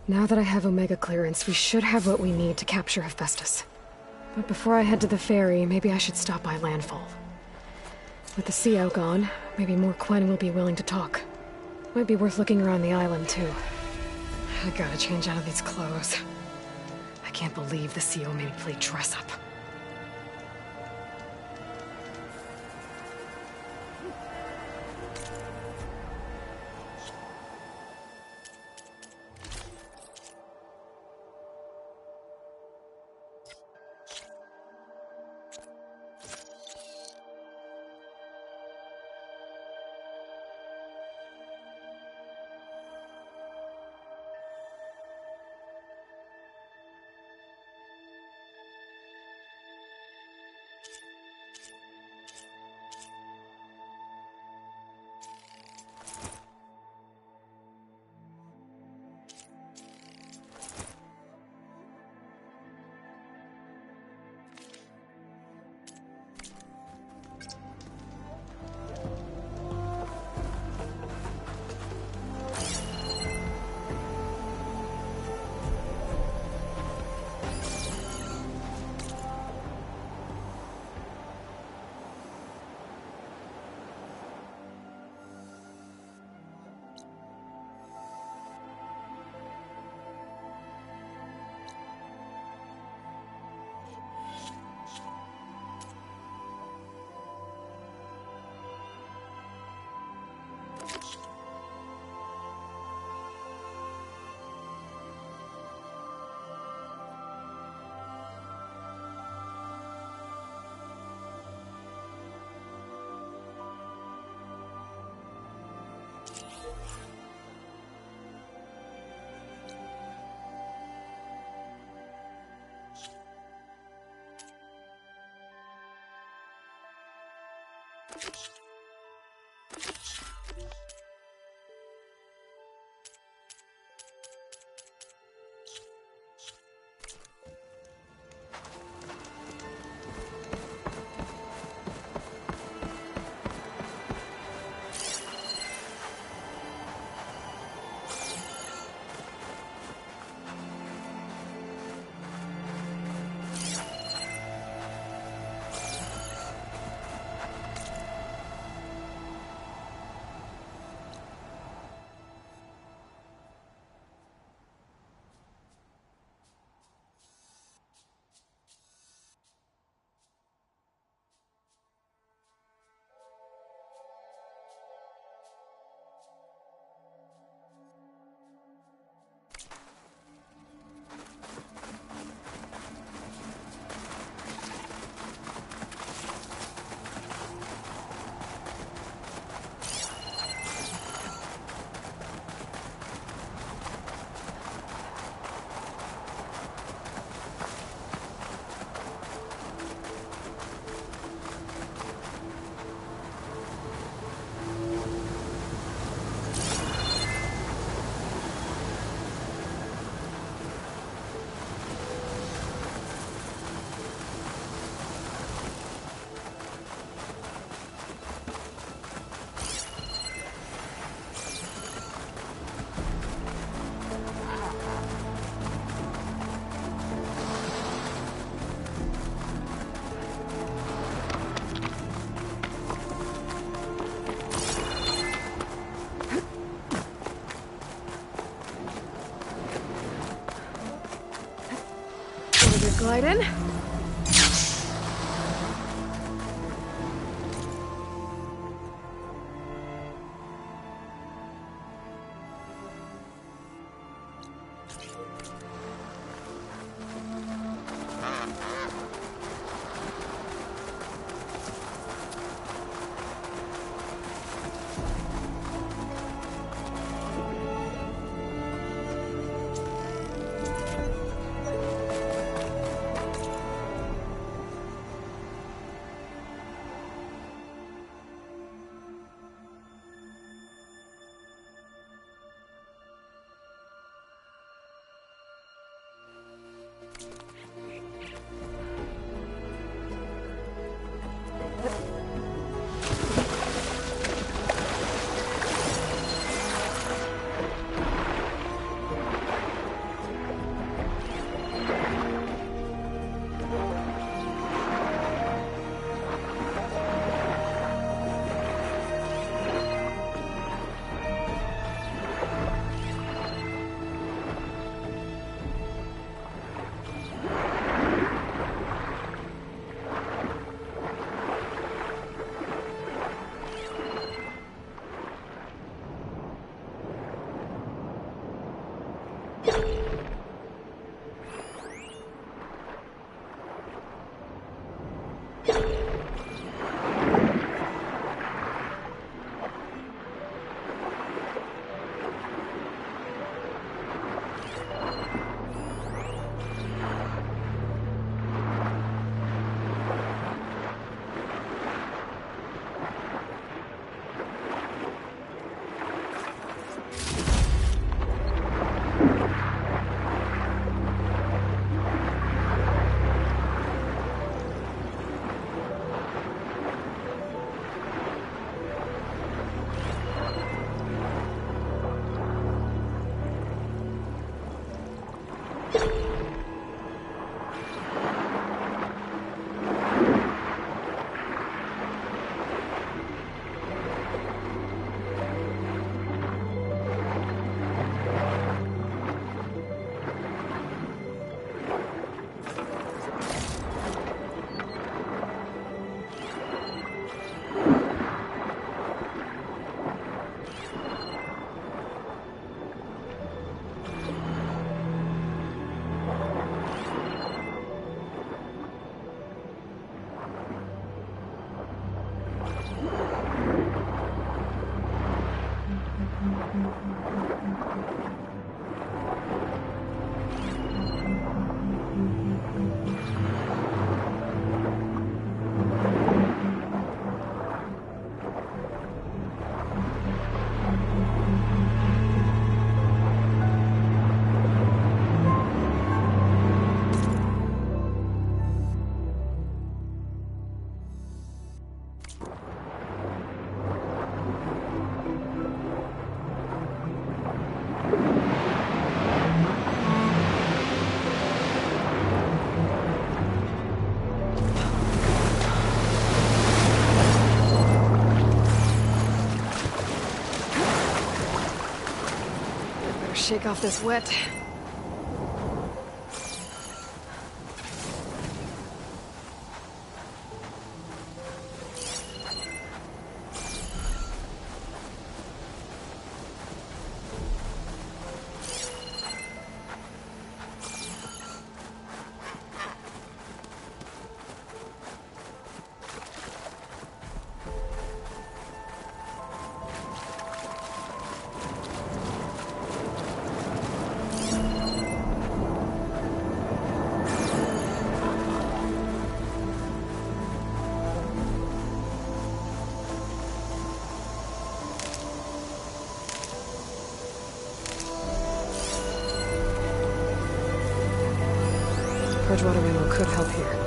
Now that I have Omega clearance, we should have what we need to capture Hephaestus. But before I head to the ferry, maybe I should stop by Landfall. With the CO gone, maybe more Quen will be willing to talk. Might be worth looking around the island, too. I gotta change out of these clothes. I can't believe the CO made me play dress up. Glide in. shake off this wet. Bridgewater ammo could help here.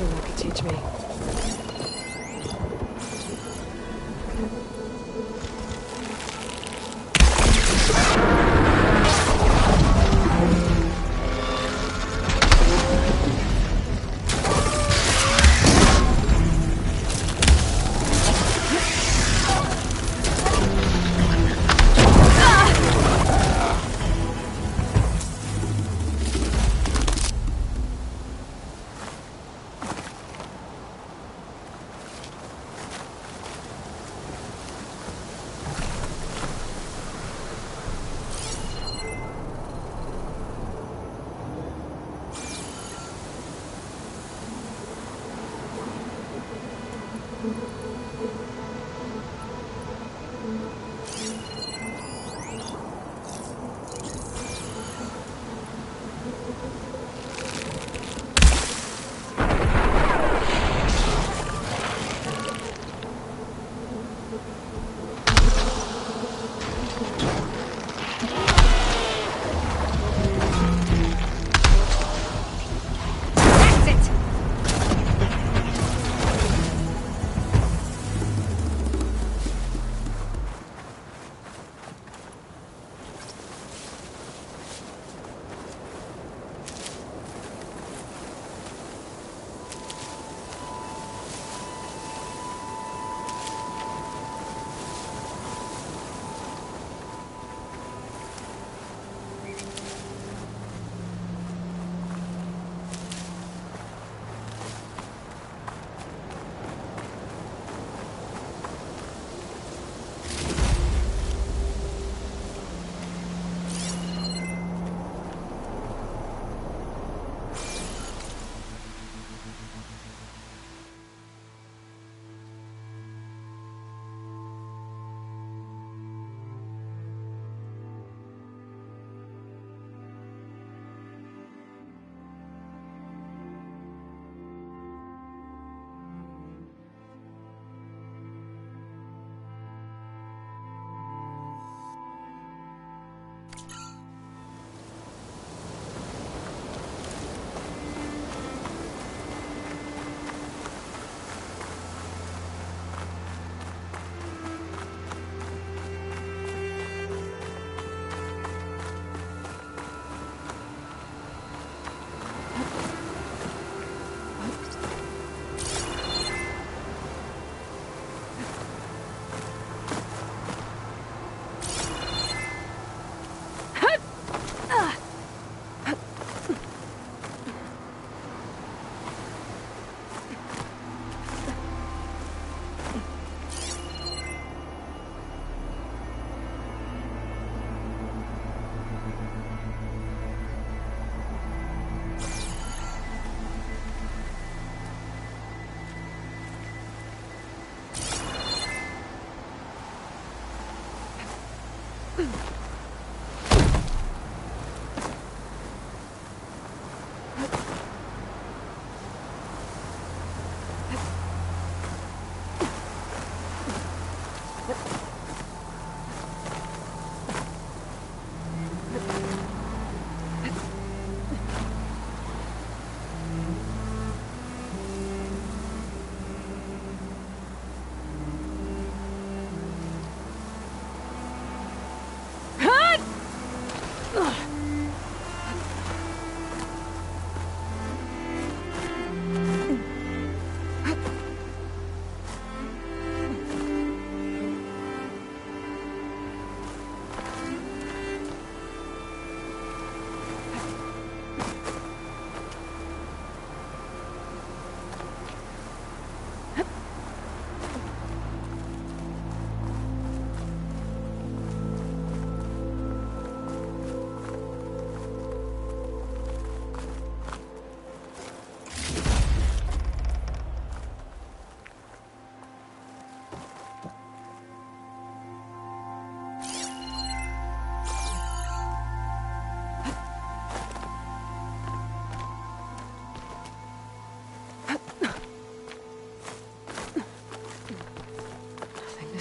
That could teach me.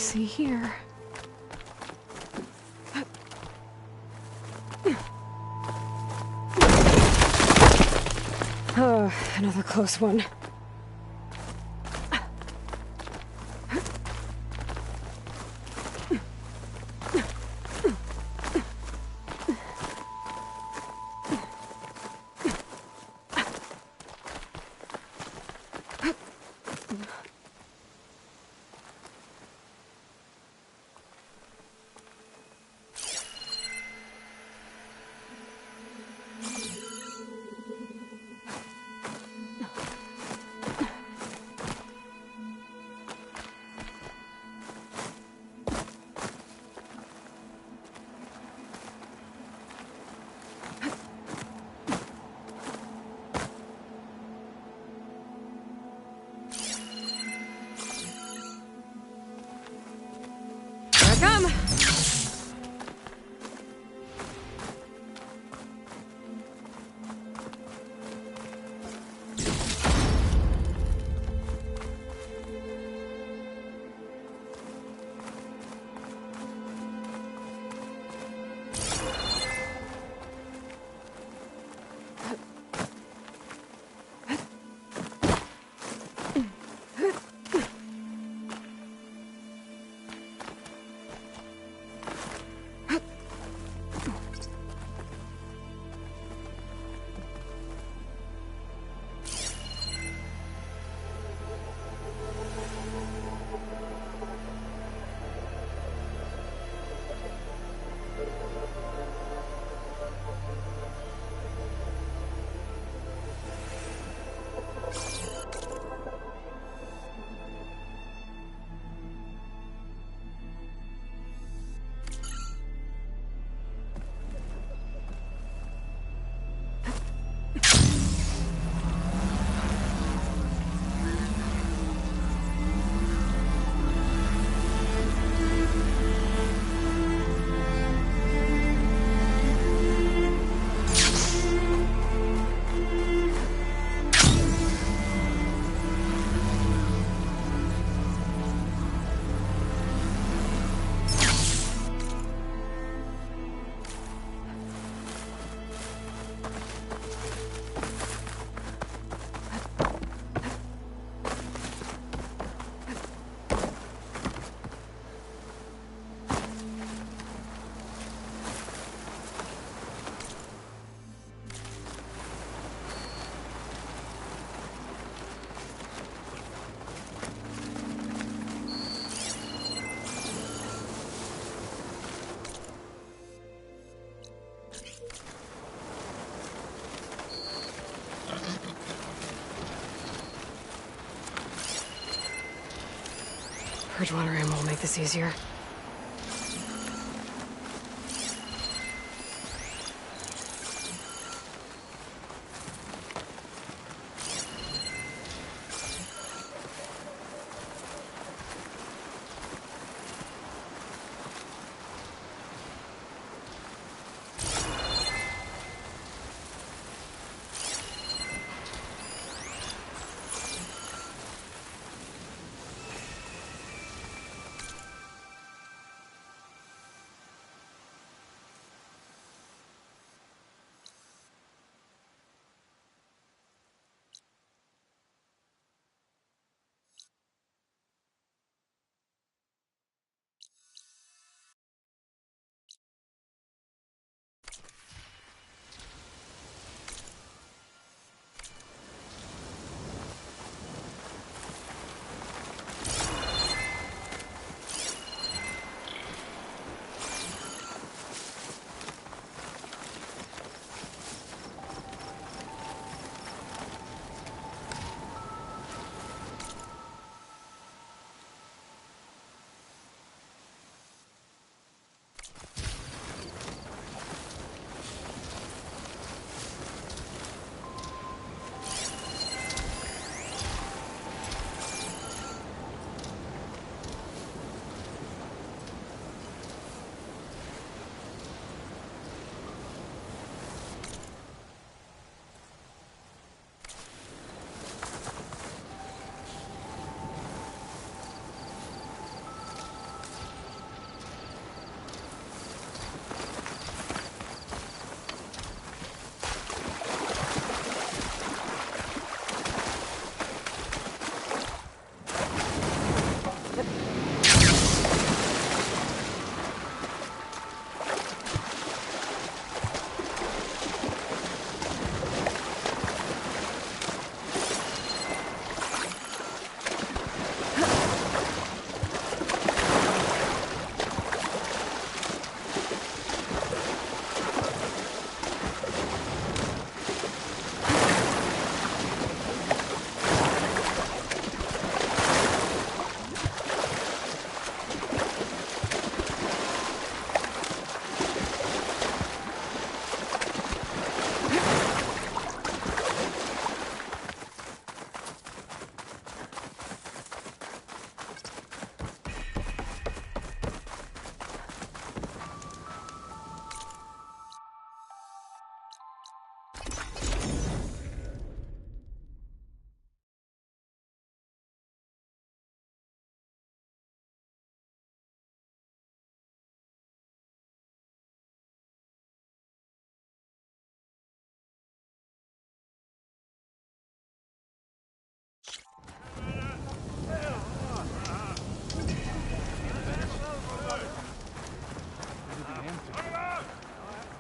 See here. Oh, another close one. Bridgewater ammo will make this easier.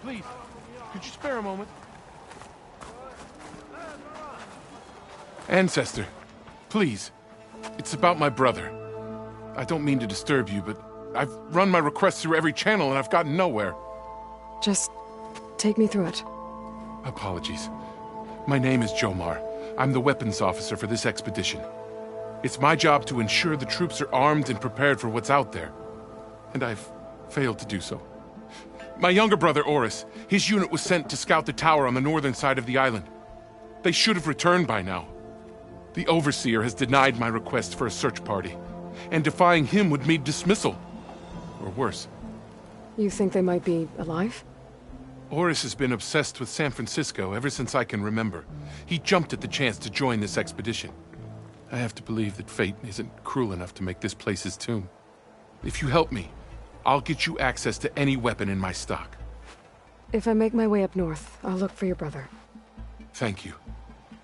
Please, could you spare a moment? Ancestor, please. It's about my brother. I don't mean to disturb you, but I've run my requests through every channel and I've gotten nowhere. Just take me through it. Apologies. My name is Jomar. I'm the weapons officer for this expedition. It's my job to ensure the troops are armed and prepared for what's out there. And I've failed to do so. My younger brother, Oris, his unit was sent to scout the tower on the northern side of the island. They should have returned by now. The Overseer has denied my request for a search party, and defying him would mean dismissal. Or worse. You think they might be alive? Oris has been obsessed with San Francisco ever since I can remember. He jumped at the chance to join this expedition. I have to believe that fate isn't cruel enough to make this place his tomb. If you help me, I'll get you access to any weapon in my stock. If I make my way up north, I'll look for your brother. Thank you.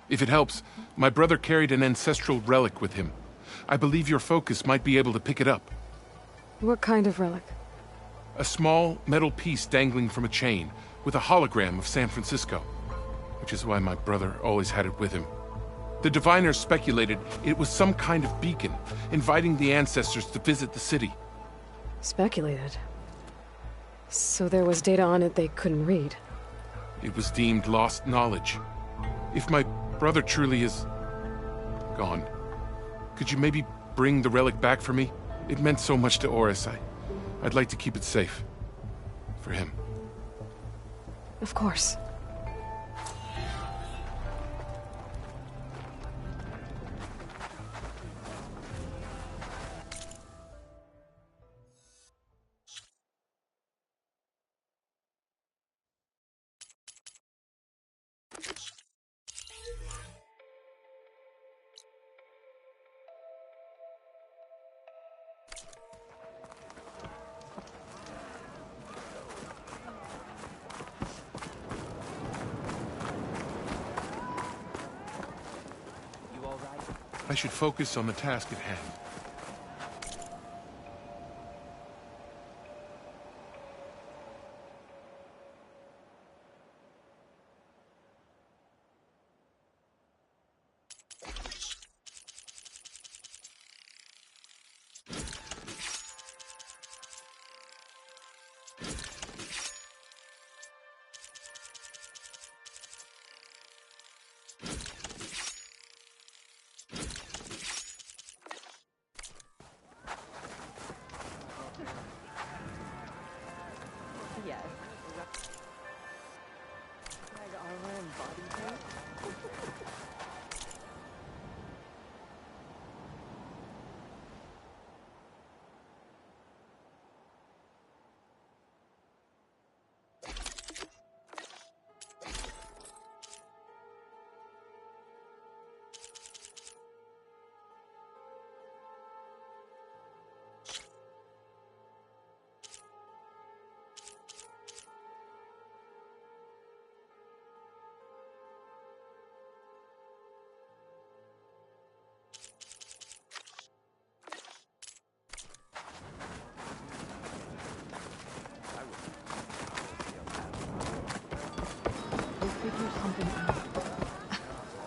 If it helps, my brother carried an ancestral relic with him. I believe your focus might be able to pick it up. What kind of relic? A small metal piece dangling from a chain, with a hologram of San Francisco. Which is why my brother always had it with him. The diviners speculated it was some kind of beacon, inviting the ancestors to visit the city. Speculated? So there was data on it they couldn't read? It was deemed lost knowledge. If my brother truly is gone, could you maybe bring the relic back for me? It meant so much to Oris. I'd like to keep it safe. For him. Of course. I should focus on the task at hand.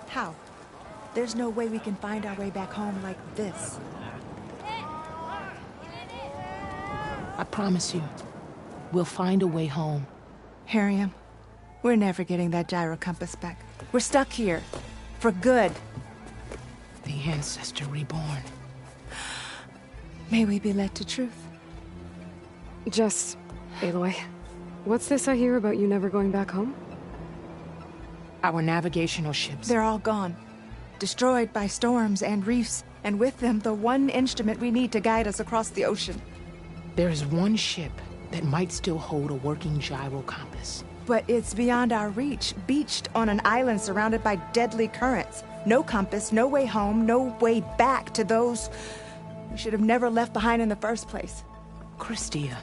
How? There's no way we can find our way back home like this. I promise you, we'll find a way home. Harriam, we're never getting that gyro compass back. We're stuck here. For good. The Ancestor reborn. May we be led to truth. Jess, Aloy, what's this I hear about you never going back home? Our navigational ships. They're all gone. Destroyed by storms and reefs, and with them the one instrument we need to guide us across the ocean. There is one ship that might still hold a working gyro compass. But it's beyond our reach, beached on an island surrounded by deadly currents. No compass, no way home, no way back to those we should have never left behind in the first place. Christia.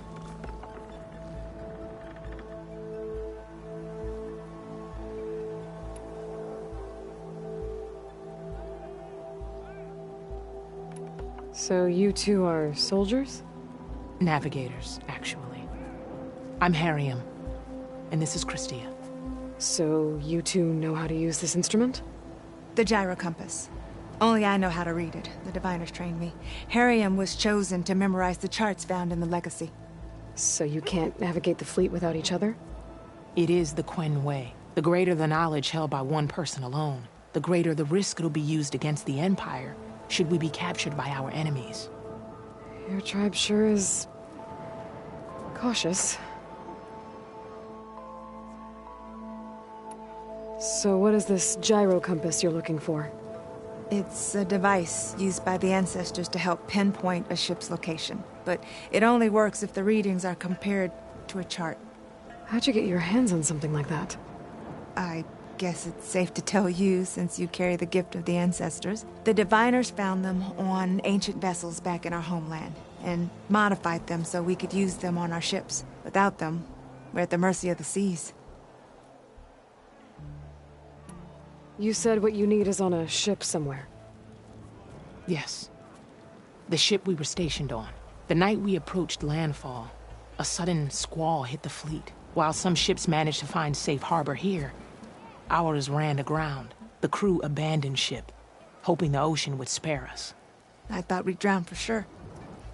So you two are soldiers? Navigators, actually. I'm Harriam. and this is Christia. So you two know how to use this instrument? The gyro compass. Only I know how to read it. The diviners trained me. Harriam was chosen to memorize the charts found in the legacy. So you can't navigate the fleet without each other? It is the Quen way. The greater the knowledge held by one person alone, the greater the risk it'll be used against the Empire, should we be captured by our enemies. Your tribe sure is... cautious. So what is this gyro compass you're looking for? It's a device used by the ancestors to help pinpoint a ship's location. But it only works if the readings are compared to a chart. How'd you get your hands on something like that? I guess it's safe to tell you, since you carry the gift of the ancestors. The diviners found them on ancient vessels back in our homeland, and modified them so we could use them on our ships. Without them, we're at the mercy of the seas. You said what you need is on a ship somewhere. Yes. The ship we were stationed on. The night we approached landfall, a sudden squall hit the fleet. While some ships managed to find safe harbor here, ours ran aground. The crew abandoned ship, hoping the ocean would spare us. I thought we'd drown for sure.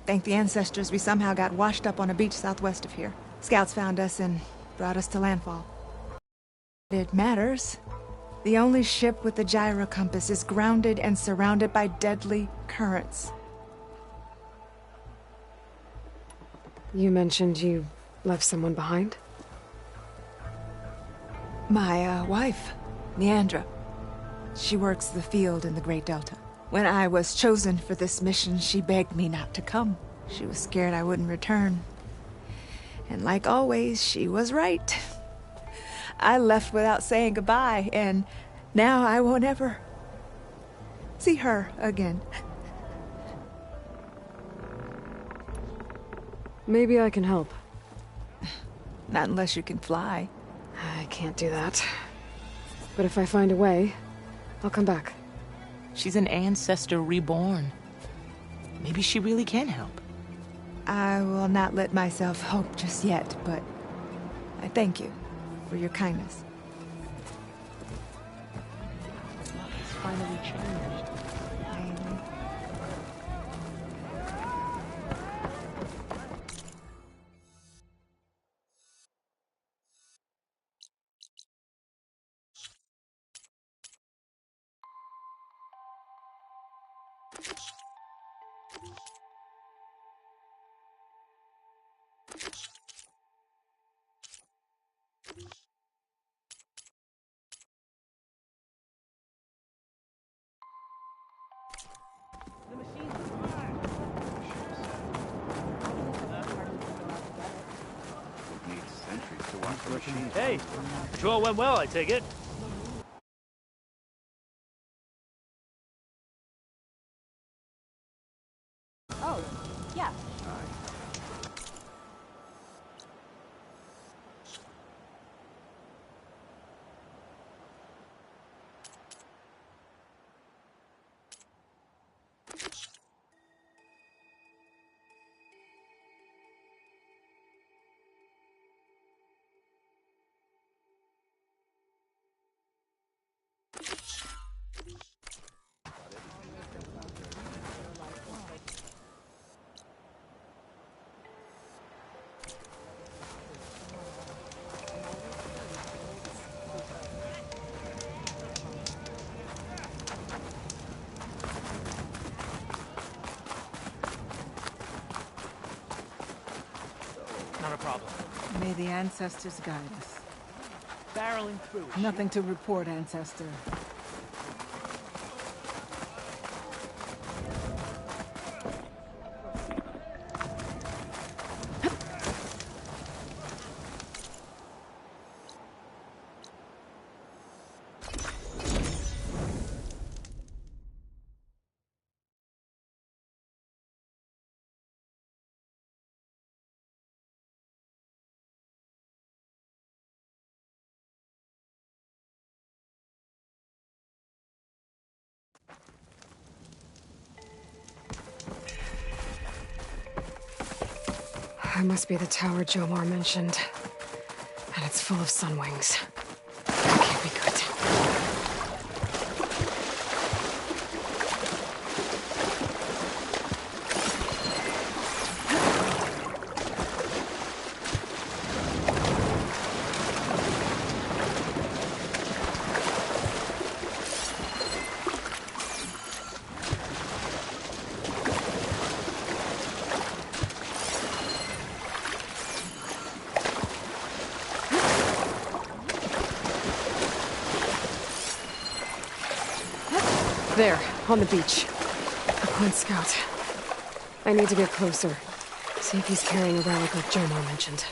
Thank the ancestors we somehow got washed up on a beach southwest of here. Scouts found us and brought us to landfall. It matters. The only ship with the gyro compass is grounded and surrounded by deadly currents. You mentioned you left someone behind? My, wife, Neandra. She works the field in the Great Delta. When I was chosen for this mission, she begged me not to come. She was scared I wouldn't return. And like always, she was right. I left without saying goodbye, and now I won't ever see her again. Maybe I can help. Not unless you can fly. I can't do that. But if I find a way, I'll come back. She's an ancestor reborn. Maybe she really can help. I will not let myself hope just yet, but I thank you for your kindness. It's finally changed. Hey, patrol went well, I take it. Oh, yeah. Not a problem. May the ancestors guide us. Barreling through. Nothing to report, ancestor. That must be the tower Jomar mentioned. And it's full of sun wings. That can't be good. There, on the beach. A Point Scout. I need to get closer. See if he's carrying a relic like Jomar mentioned.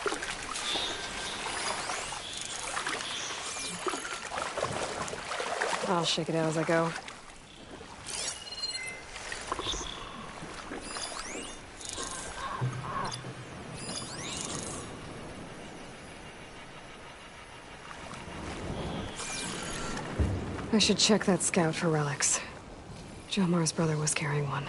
I'll shake it out as I go. I should check that scout for relics. Jomar's brother was carrying one.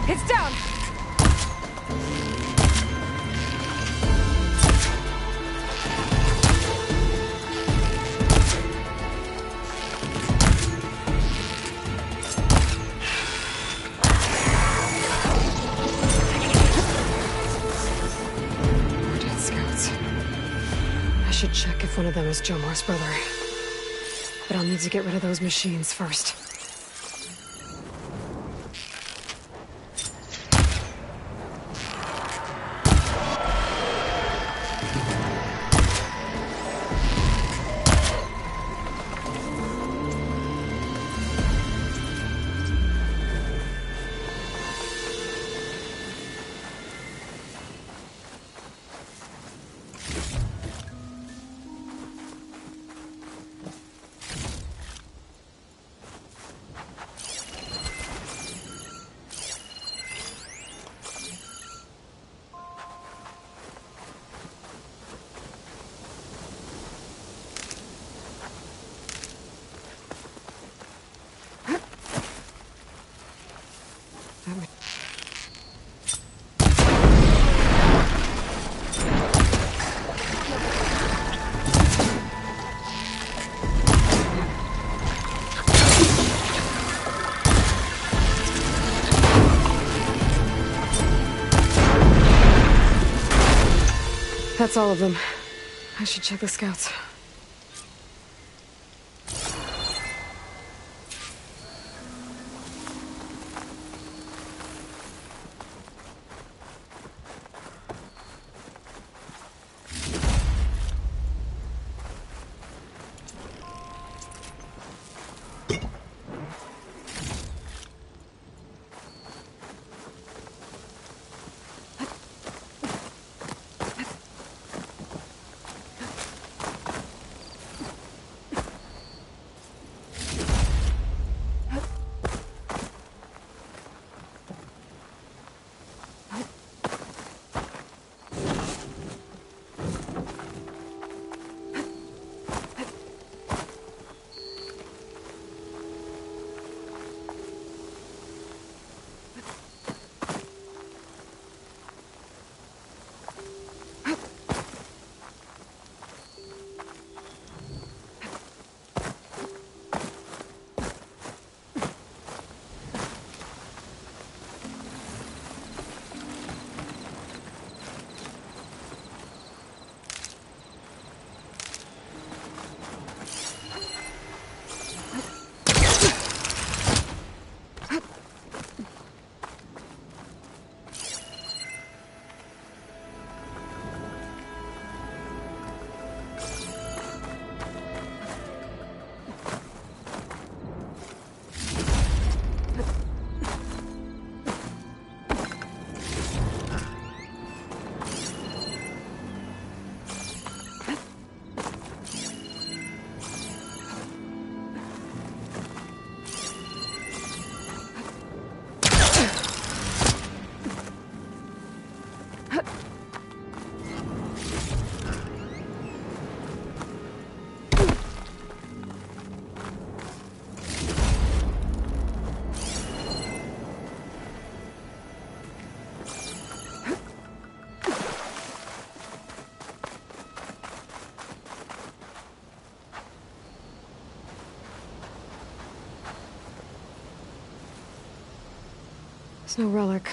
It's down! More dead scouts. I should check if one of them is Jomar's brother. But I'll need to get rid of those machines first. That's all of them. I should check the scouts. There's no relic.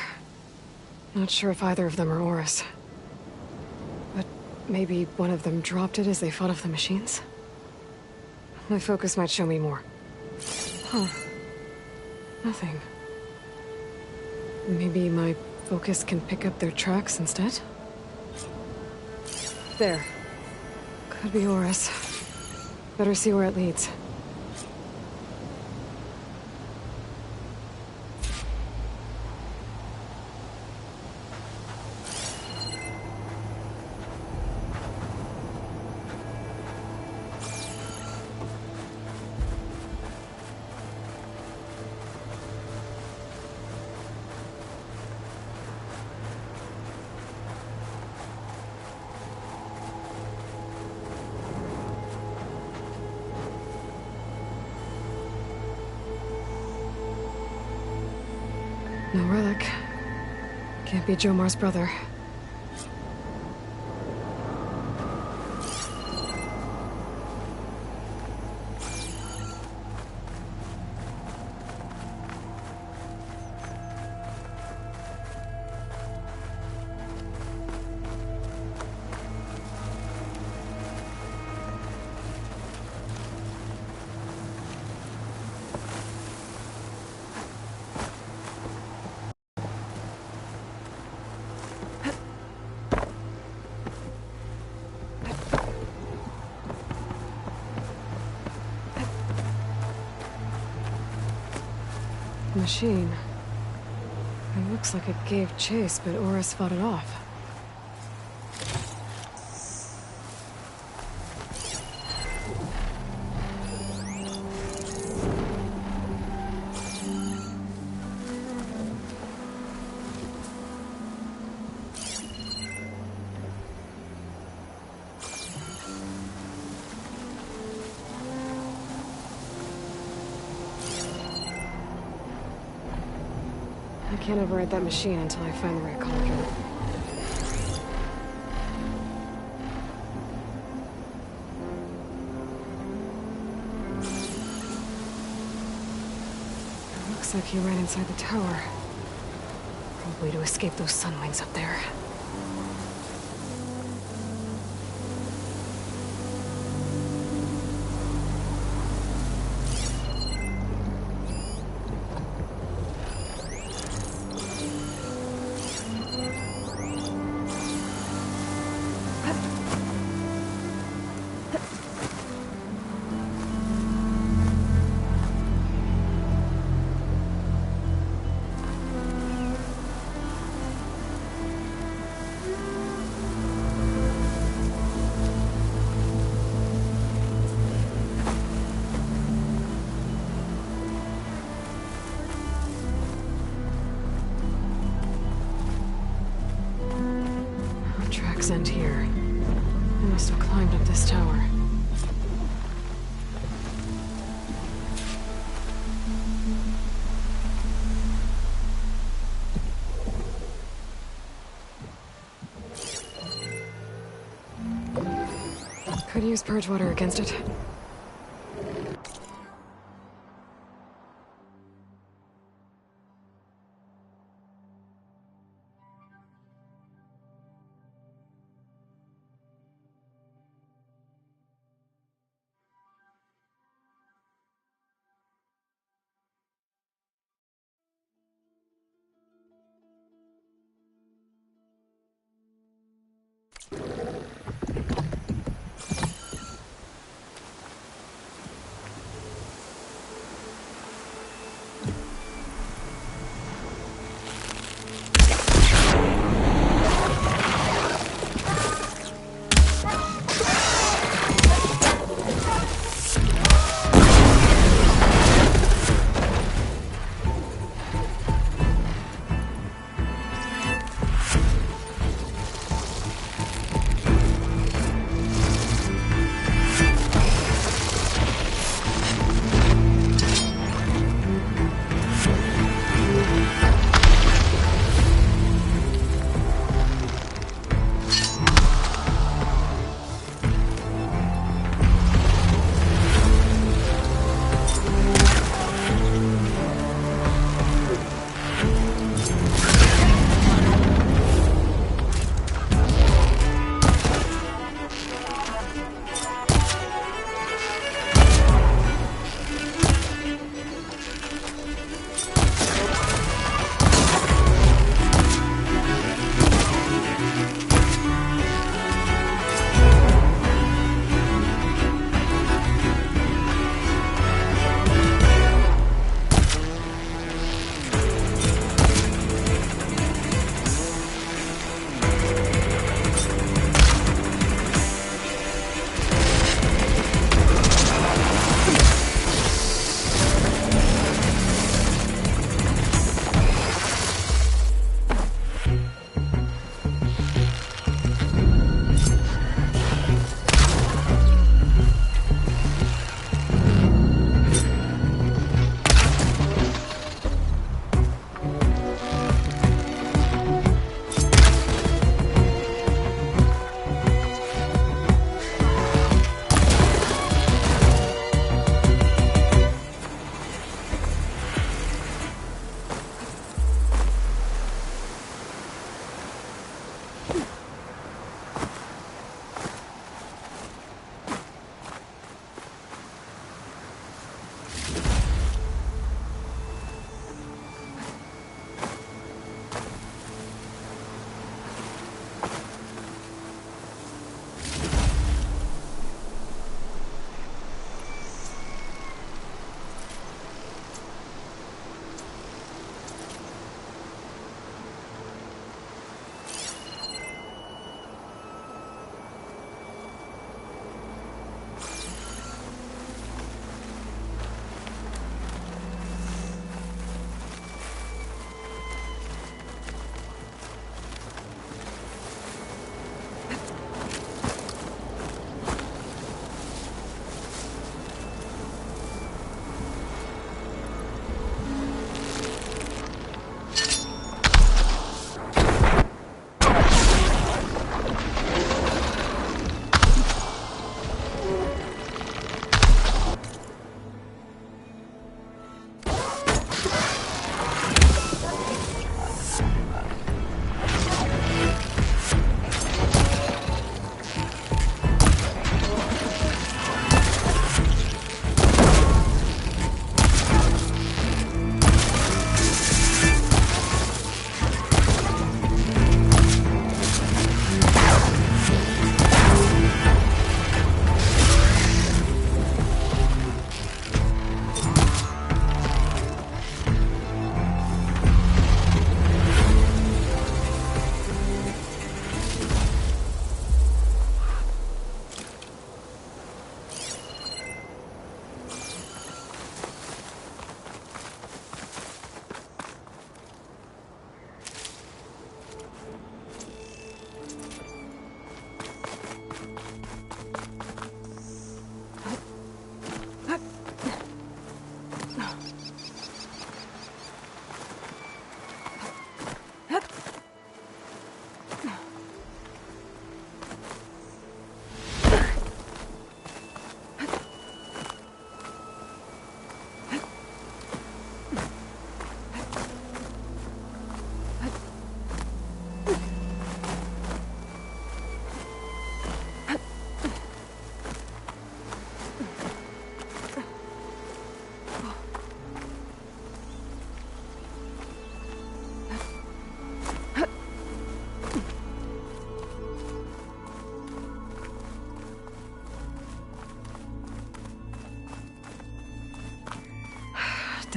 Not sure if either of them are Oris. But maybe one of them dropped it as they fought off the machines? My focus might show me more. Huh. Nothing. Maybe my focus can pick up their tracks instead? There. Could be Oris. Better see where it leads. No relic. Can't be Jomar's brother. Machine. It looks like it gave chase, but Oris fought it off. I can't override that machine until I find the right cauldron. It looks like he ran inside the tower. Probably to escape those sunwings up there. Tracks end here. I must have climbed up this tower. Could use purge water against it.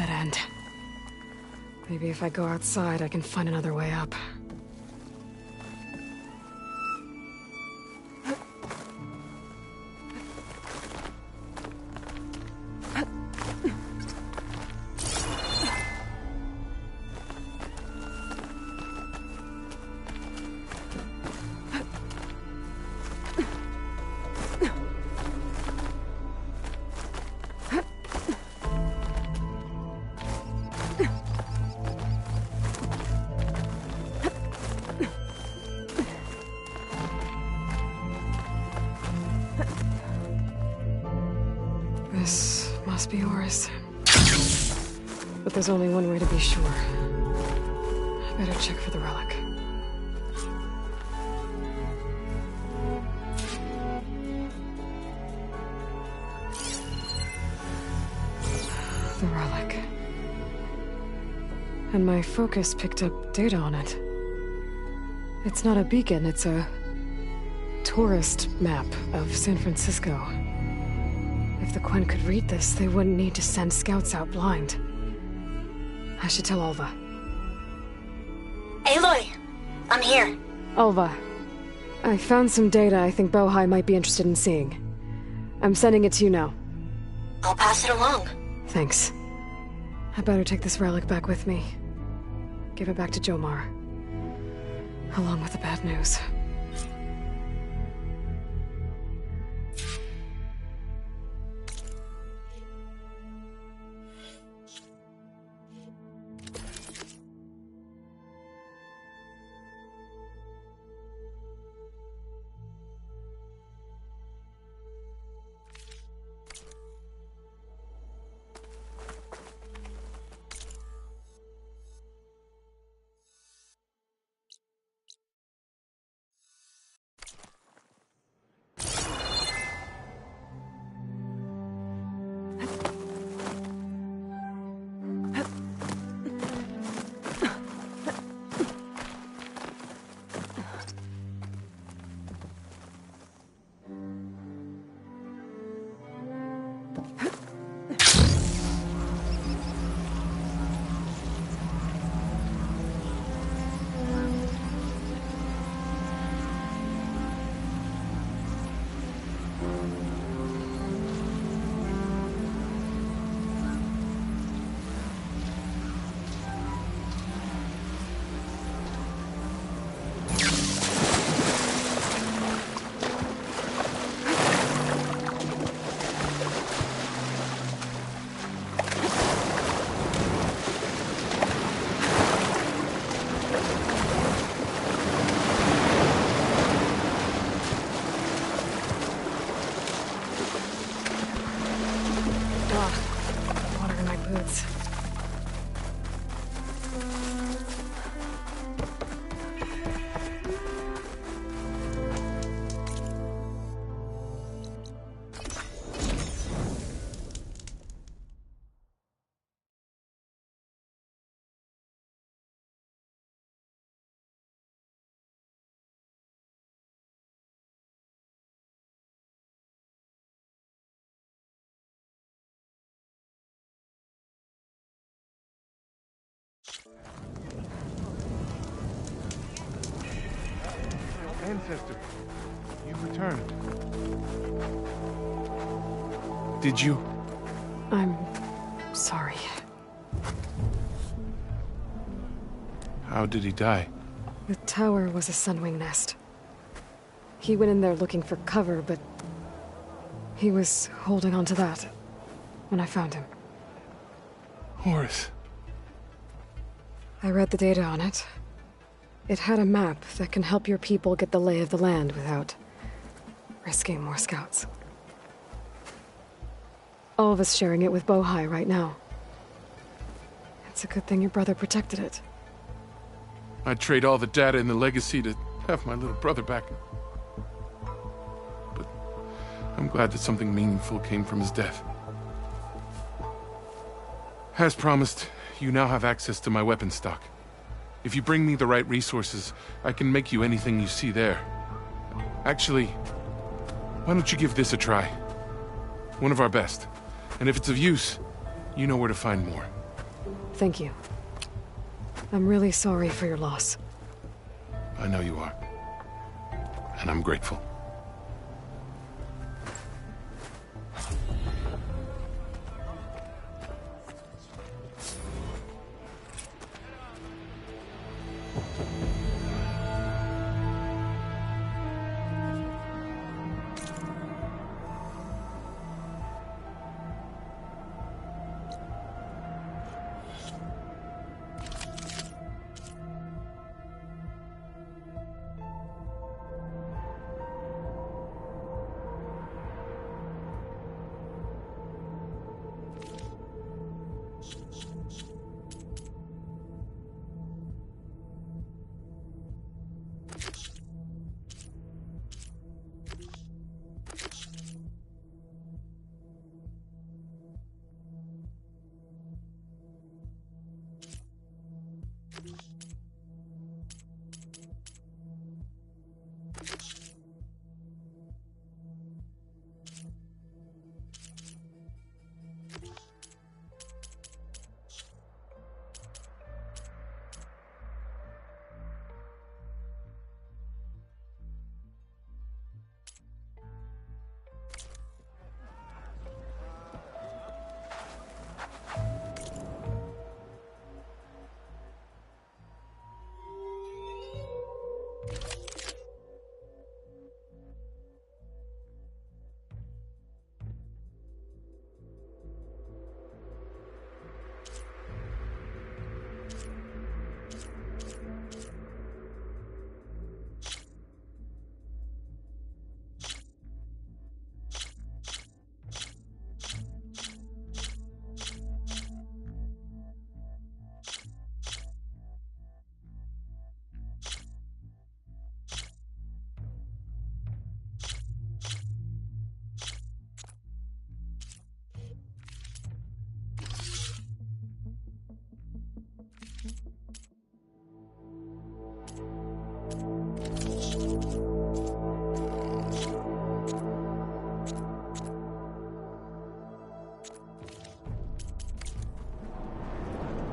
dead end. Maybe if I go outside, I can find another way up. This must be Horus. But there's only one way to be sure. I better check for the relic. The relic. And my focus picked up data on it. It's not a beacon, it's a tourist map of San Francisco. If the Quen could read this, they wouldn't need to send scouts out blind. I should tell Alva. Aloy! I'm here. Alva, I found some data I think Bohai might be interested in seeing. I'm sending it to you now. I'll pass it along. Thanks. I better take this relic back with me. Give it back to Jomar. Along with the bad news. Water in my boots. Ancestor, you've returned. Did you? I'm sorry. How did he die? The tower was a sunwing nest. He went in there looking for cover, but he was holding on to that when I found him. Horus. I read the data on it. It had a map that can help your people get the lay of the land without risking more scouts. All of us sharing it with Bohai right now. It's a good thing your brother protected it. I'd trade all the data and the legacy to have my little brother back. But I'm glad that something meaningful came from his death. As promised, you now have access to my weapon stock. If you bring me the right resources, I can make you anything you see there. Actually, why don't you give this a try? One of our best. And if it's of use, you know where to find more. Thank you. I'm really sorry for your loss. I know you are. And I'm grateful.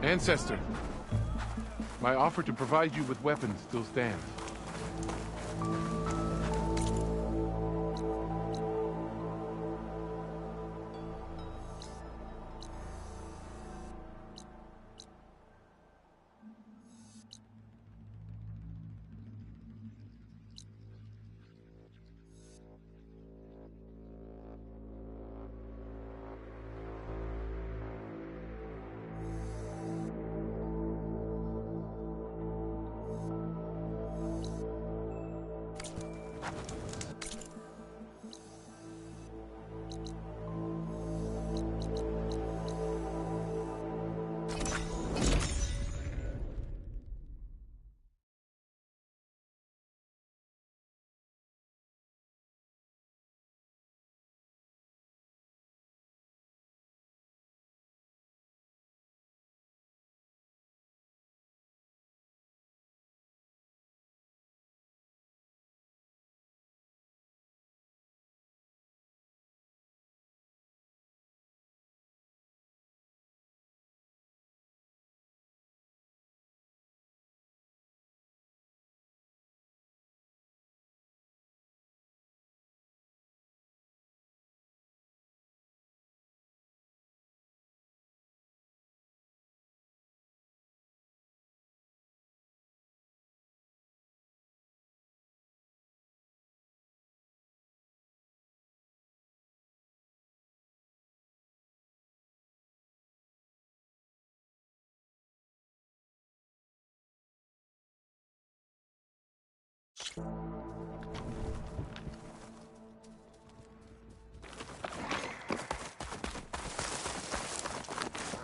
Ancestor, my offer to provide you with weapons still stands.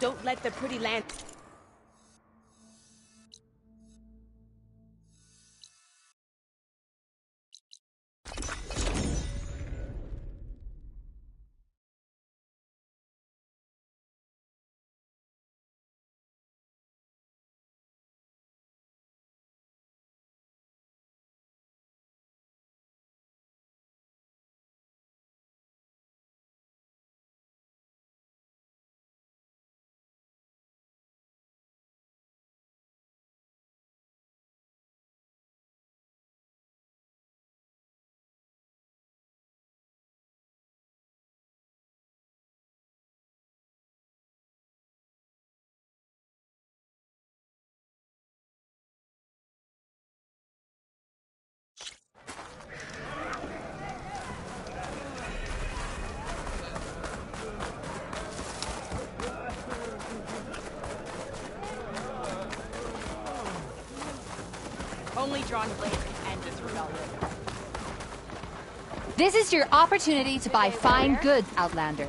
Don't let the pretty land... only drawn blade and end this rebellion. This is your opportunity to buy fine goods, Outlander.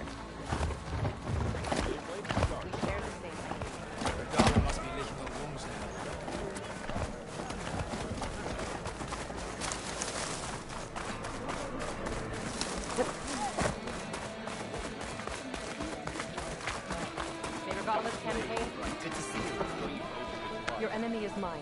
Your enemy is mine.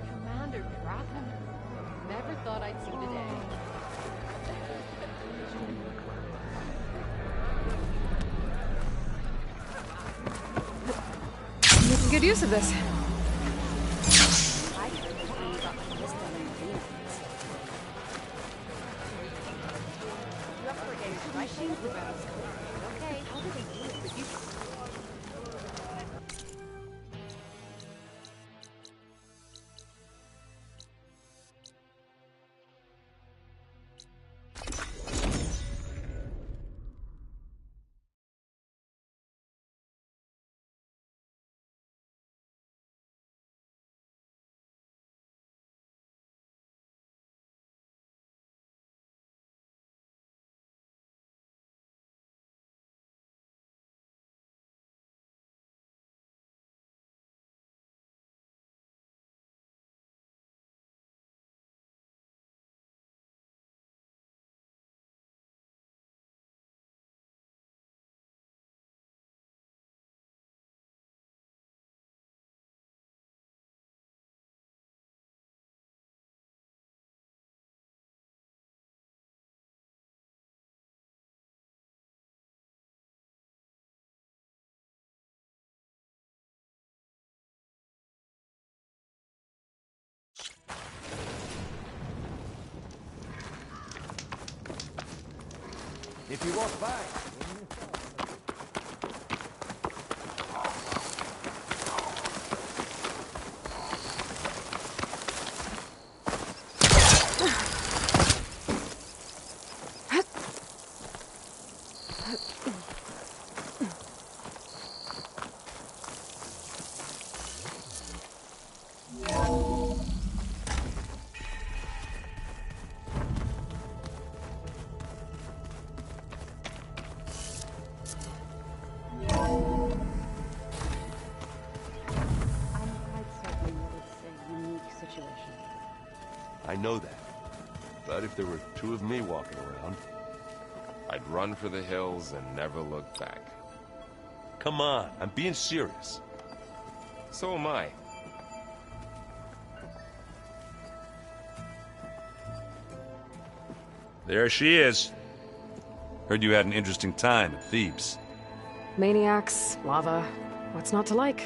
Commander Draken? Never thought I'd see the day. Making good use of this. Okay, how do they do it? If you walk by. I know that. But if there were two of me walking around, I'd run for the hills and never look back. Come on, I'm being serious. So am I. There she is. Heard you had an interesting time at Thebes. Maniacs, lava, what's not to like?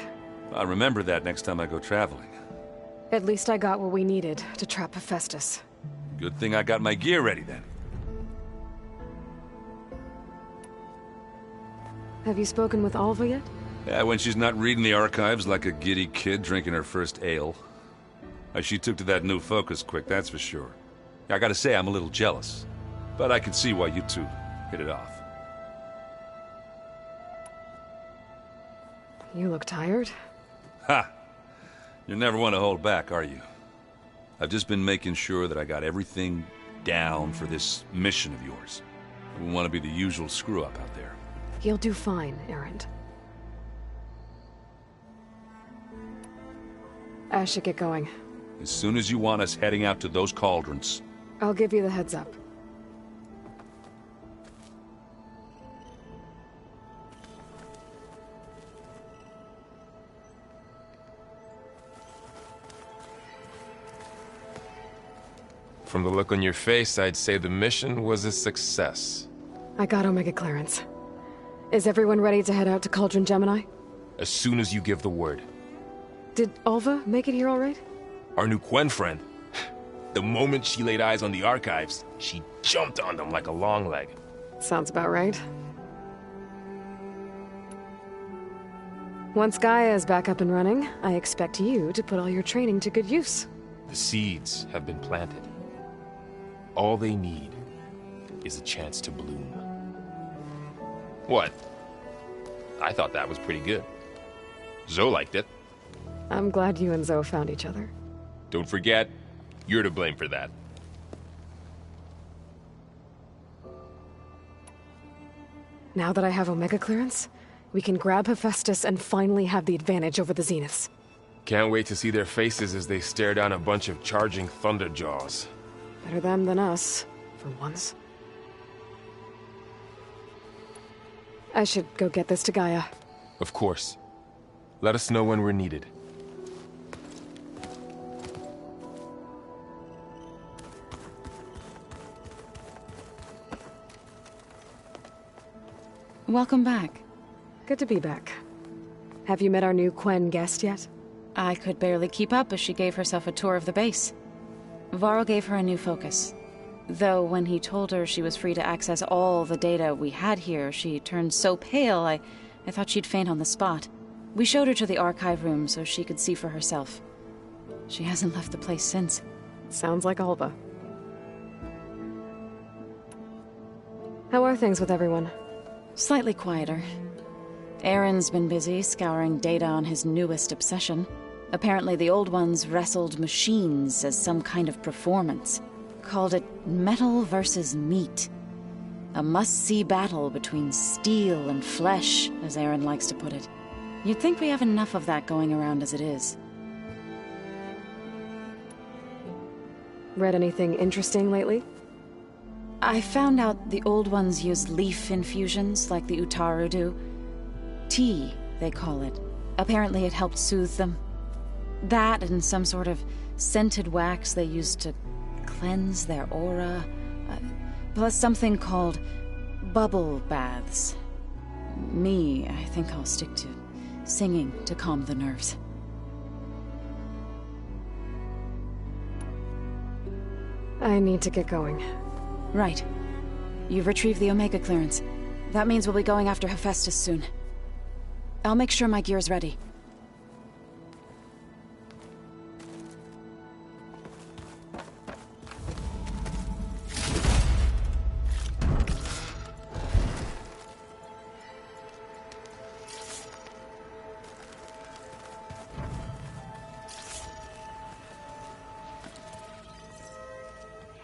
I'll remember that next time I go traveling. At least I got what we needed to trap Hephaestus. Good thing I got my gear ready then. Have you spoken with Alva yet? Yeah, when she's not reading the archives like a giddy kid drinking her first ale. She took to that new focus quick, that's for sure. I gotta say, I'm a little jealous. But I can see why you two hit it off. You look tired. Ha! You never want to hold back, are you? I've just been making sure that I got everything down for this mission of yours. I wouldn't want to be the usual screw-up out there. You'll do fine, Errant. I should get going. As soon as you want us heading out to those cauldrons. I'll give you the heads up. From the look on your face, I'd say the mission was a success. I got Omega clearance. Is everyone ready to head out to Cauldron Gemini? As soon as you give the word. Did Alva make it here all right? Our new Quen friend. The moment she laid eyes on the archives, she jumped on them like a long leg. Sounds about right. Once Gaia is back up and running, I expect you to put all your training to good use. The seeds have been planted. All they need is a chance to bloom. What? I thought that was pretty good. Zoe liked it. I'm glad you and Zoe found each other. Don't forget, you're to blame for that. Now that I have Omega clearance, we can grab Hephaestus and finally have the advantage over the Zeniths. Can't wait to see their faces as they stare down a bunch of charging Thunderjaws. Better them than us, for once. I should go get this to Gaia. Of course. Let us know when we're needed. Welcome back. Good to be back. Have you met our new Quen guest yet? I could barely keep up as she gave herself a tour of the base. Varl gave her a new focus. Though when he told her she was free to access all the data we had here, she turned so pale I thought she'd faint on the spot. We showed her to the archive room so she could see for herself. She hasn't left the place since. Sounds like Alva. How are things with everyone? Slightly quieter. Aaron's been busy scouring data on his newest obsession. Apparently the old ones wrestled machines as some kind of performance. Called it metal versus meat. A must-see battle between steel and flesh, as Aaron likes to put it. You'd think we have enough of that going around as it is. Read anything interesting lately? I found out the old ones use leaf infusions like the Utaru do. Tea, they call it. Apparently it helped soothe them. That and some sort of scented wax they used to cleanse their aura. Plus something called bubble baths. Me, I think I'll stick to singing to calm the nerves. I need to get going. Right. You've retrieved the Omega clearance. That means we'll be going after Hephaestus soon. I'll make sure my gear's ready.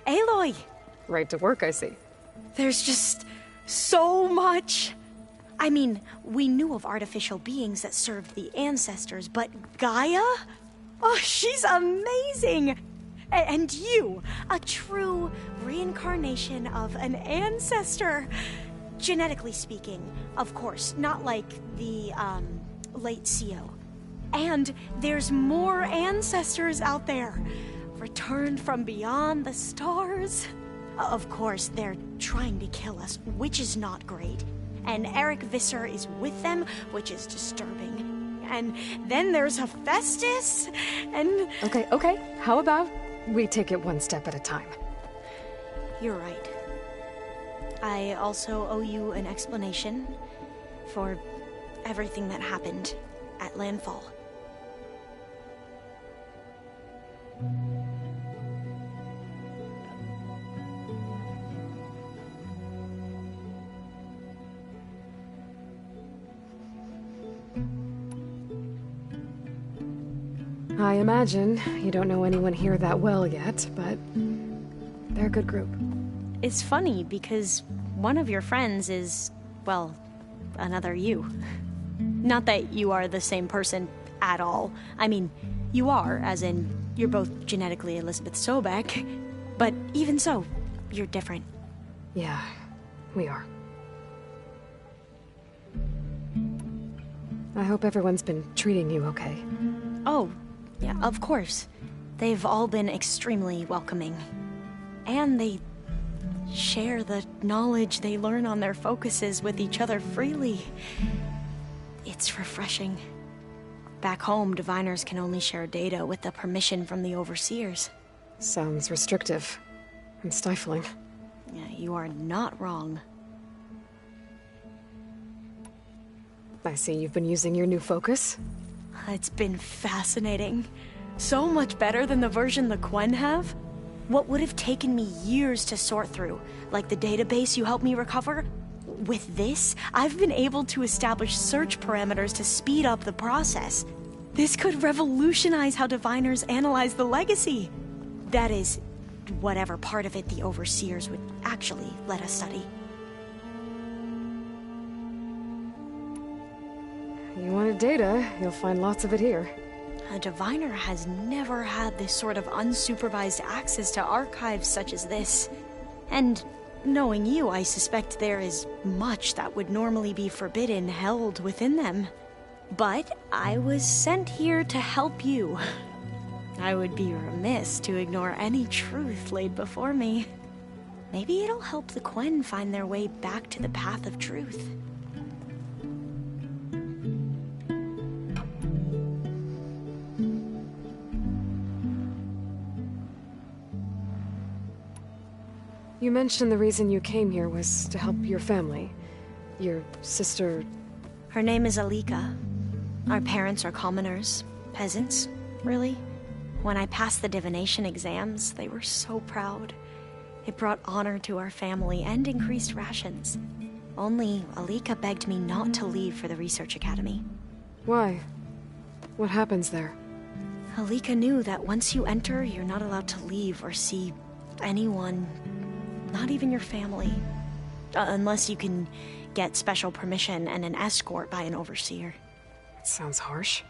Aloy! Right to work, I see. There's just so much. I mean, we knew of artificial beings that served the ancestors, but Gaia? Oh, she's amazing! And you, a true reincarnation of an ancestor. Genetically speaking, of course, not like the, late CO. And there's more ancestors out there, returned from beyond the stars. Of course, they're trying to kill us, which is not great. And Eric Visser is with them, which is disturbing. And then there's Hephaestus, and... Okay. How about we take it one step at a time? You're right. I also owe you an explanation for everything that happened at Landfall. I imagine you don't know anyone here that well yet, but they're a good group. It's funny because one of your friends is, well, another you. Not that you are the same person at all. I mean, you are, as in, you're both genetically Elizabeth Sobek, but even so, you're different. Yeah, we are. I hope everyone's been treating you okay. Oh, yeah, of course. They've all been extremely welcoming. And they share the knowledge they learn on their focuses with each other freely. It's refreshing. Back home, diviners can only share data with the permission from the overseers. Sounds restrictive and stifling. Yeah, you are not wrong. I see you've been using your new focus. It's been fascinating. So much better than the version the Quen have. What would have taken me years to sort through, like the database you helped me recover, with this, I've been able to establish search parameters to speed up the process. This could revolutionize how diviners analyze the legacy. That is, whatever part of it the overseers would actually let us study. You wanted data, you'll find lots of it here. A diviner has never had this sort of unsupervised access to archives such as this. And knowing you, I suspect there is much that would normally be forbidden held within them. But I was sent here to help you. I would be remiss to ignore any truth laid before me. Maybe it'll help the Quen find their way back to the path of truth. You mentioned the reason you came here was to help your family. Your sister... Her name is Alika. Our parents are commoners. Peasants, really. When I passed the divination exams, they were so proud. It brought honor to our family and increased rations. Only Alika begged me not to leave for the research academy. Why? What happens there? Alika knew that once you enter, you're not allowed to leave or see anyone. Not even your family. Unless you can get special permission and an escort by an overseer. That sounds harsh.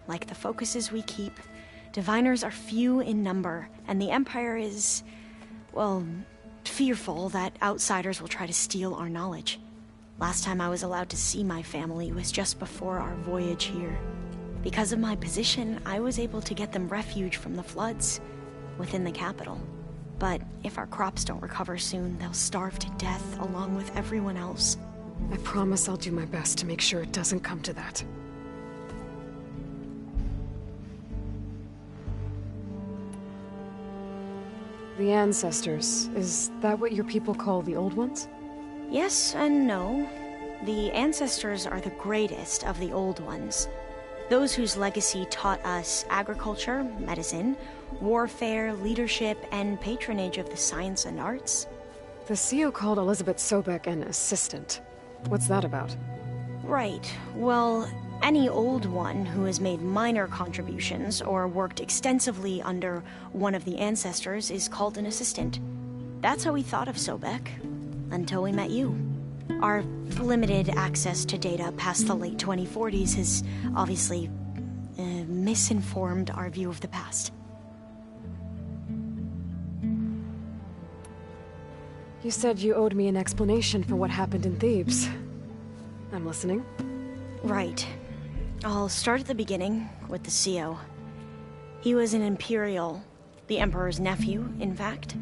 Like the focuses we keep, diviners are few in number, and the Empire is, well, fearful that outsiders will try to steal our knowledge. Last time I was allowed to see my family was just before our voyage here. Because of my position, I was able to get them refuge from the floods within the capital. But if our crops don't recover soon, they'll starve to death along with everyone else. I promise I'll do my best to make sure it doesn't come to that. The ancestors, is that what your people call the old ones? Yes and no. The ancestors are the greatest of the old ones. Those whose legacy taught us agriculture, medicine, warfare, leadership, and patronage of the science and arts. The CEO called Elizabeth Sobek an assistant. What's that about? Right. Well, any old one who has made minor contributions or worked extensively under one of the ancestors is called an assistant. That's how we thought of Sobek, until we met you. Our limited access to data past the late 2040s has obviously misinformed our view of the past. You said you owed me an explanation for what happened in Thebes. I'm listening. Right. I'll start at the beginning with the CEO. He was an Imperial, the Emperor's nephew, in fact.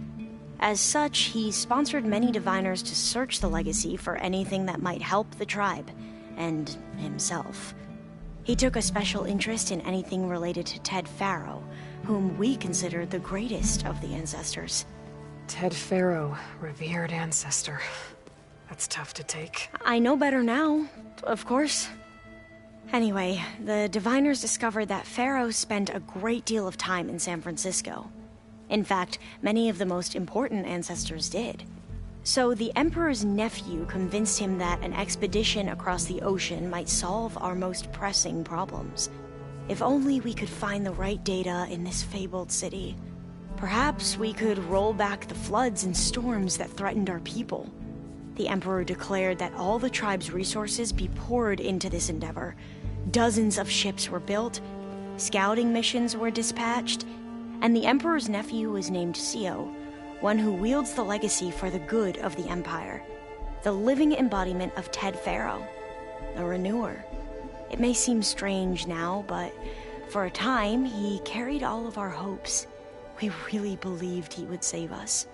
As such, he sponsored many diviners to search the legacy for anything that might help the tribe, and himself. He took a special interest in anything related to Ted Faro, whom we consider the greatest of the ancestors. Ted Faro, revered ancestor. That's tough to take. I know better now, of course. Anyway, the diviners discovered that Faro spent a great deal of time in San Francisco. In fact, many of the most important ancestors did. So the Emperor's nephew convinced him that an expedition across the ocean might solve our most pressing problems. If only we could find the right data in this fabled city. Perhaps we could roll back the floods and storms that threatened our people. The Emperor declared that all the tribe's resources be poured into this endeavor. Dozens of ships were built, scouting missions were dispatched, and the Emperor's nephew was named CEO, one who wields the legacy for the good of the Empire. The living embodiment of Ted Faro, a renewer. It may seem strange now, but for a time, he carried all of our hopes. We really believed he would save us.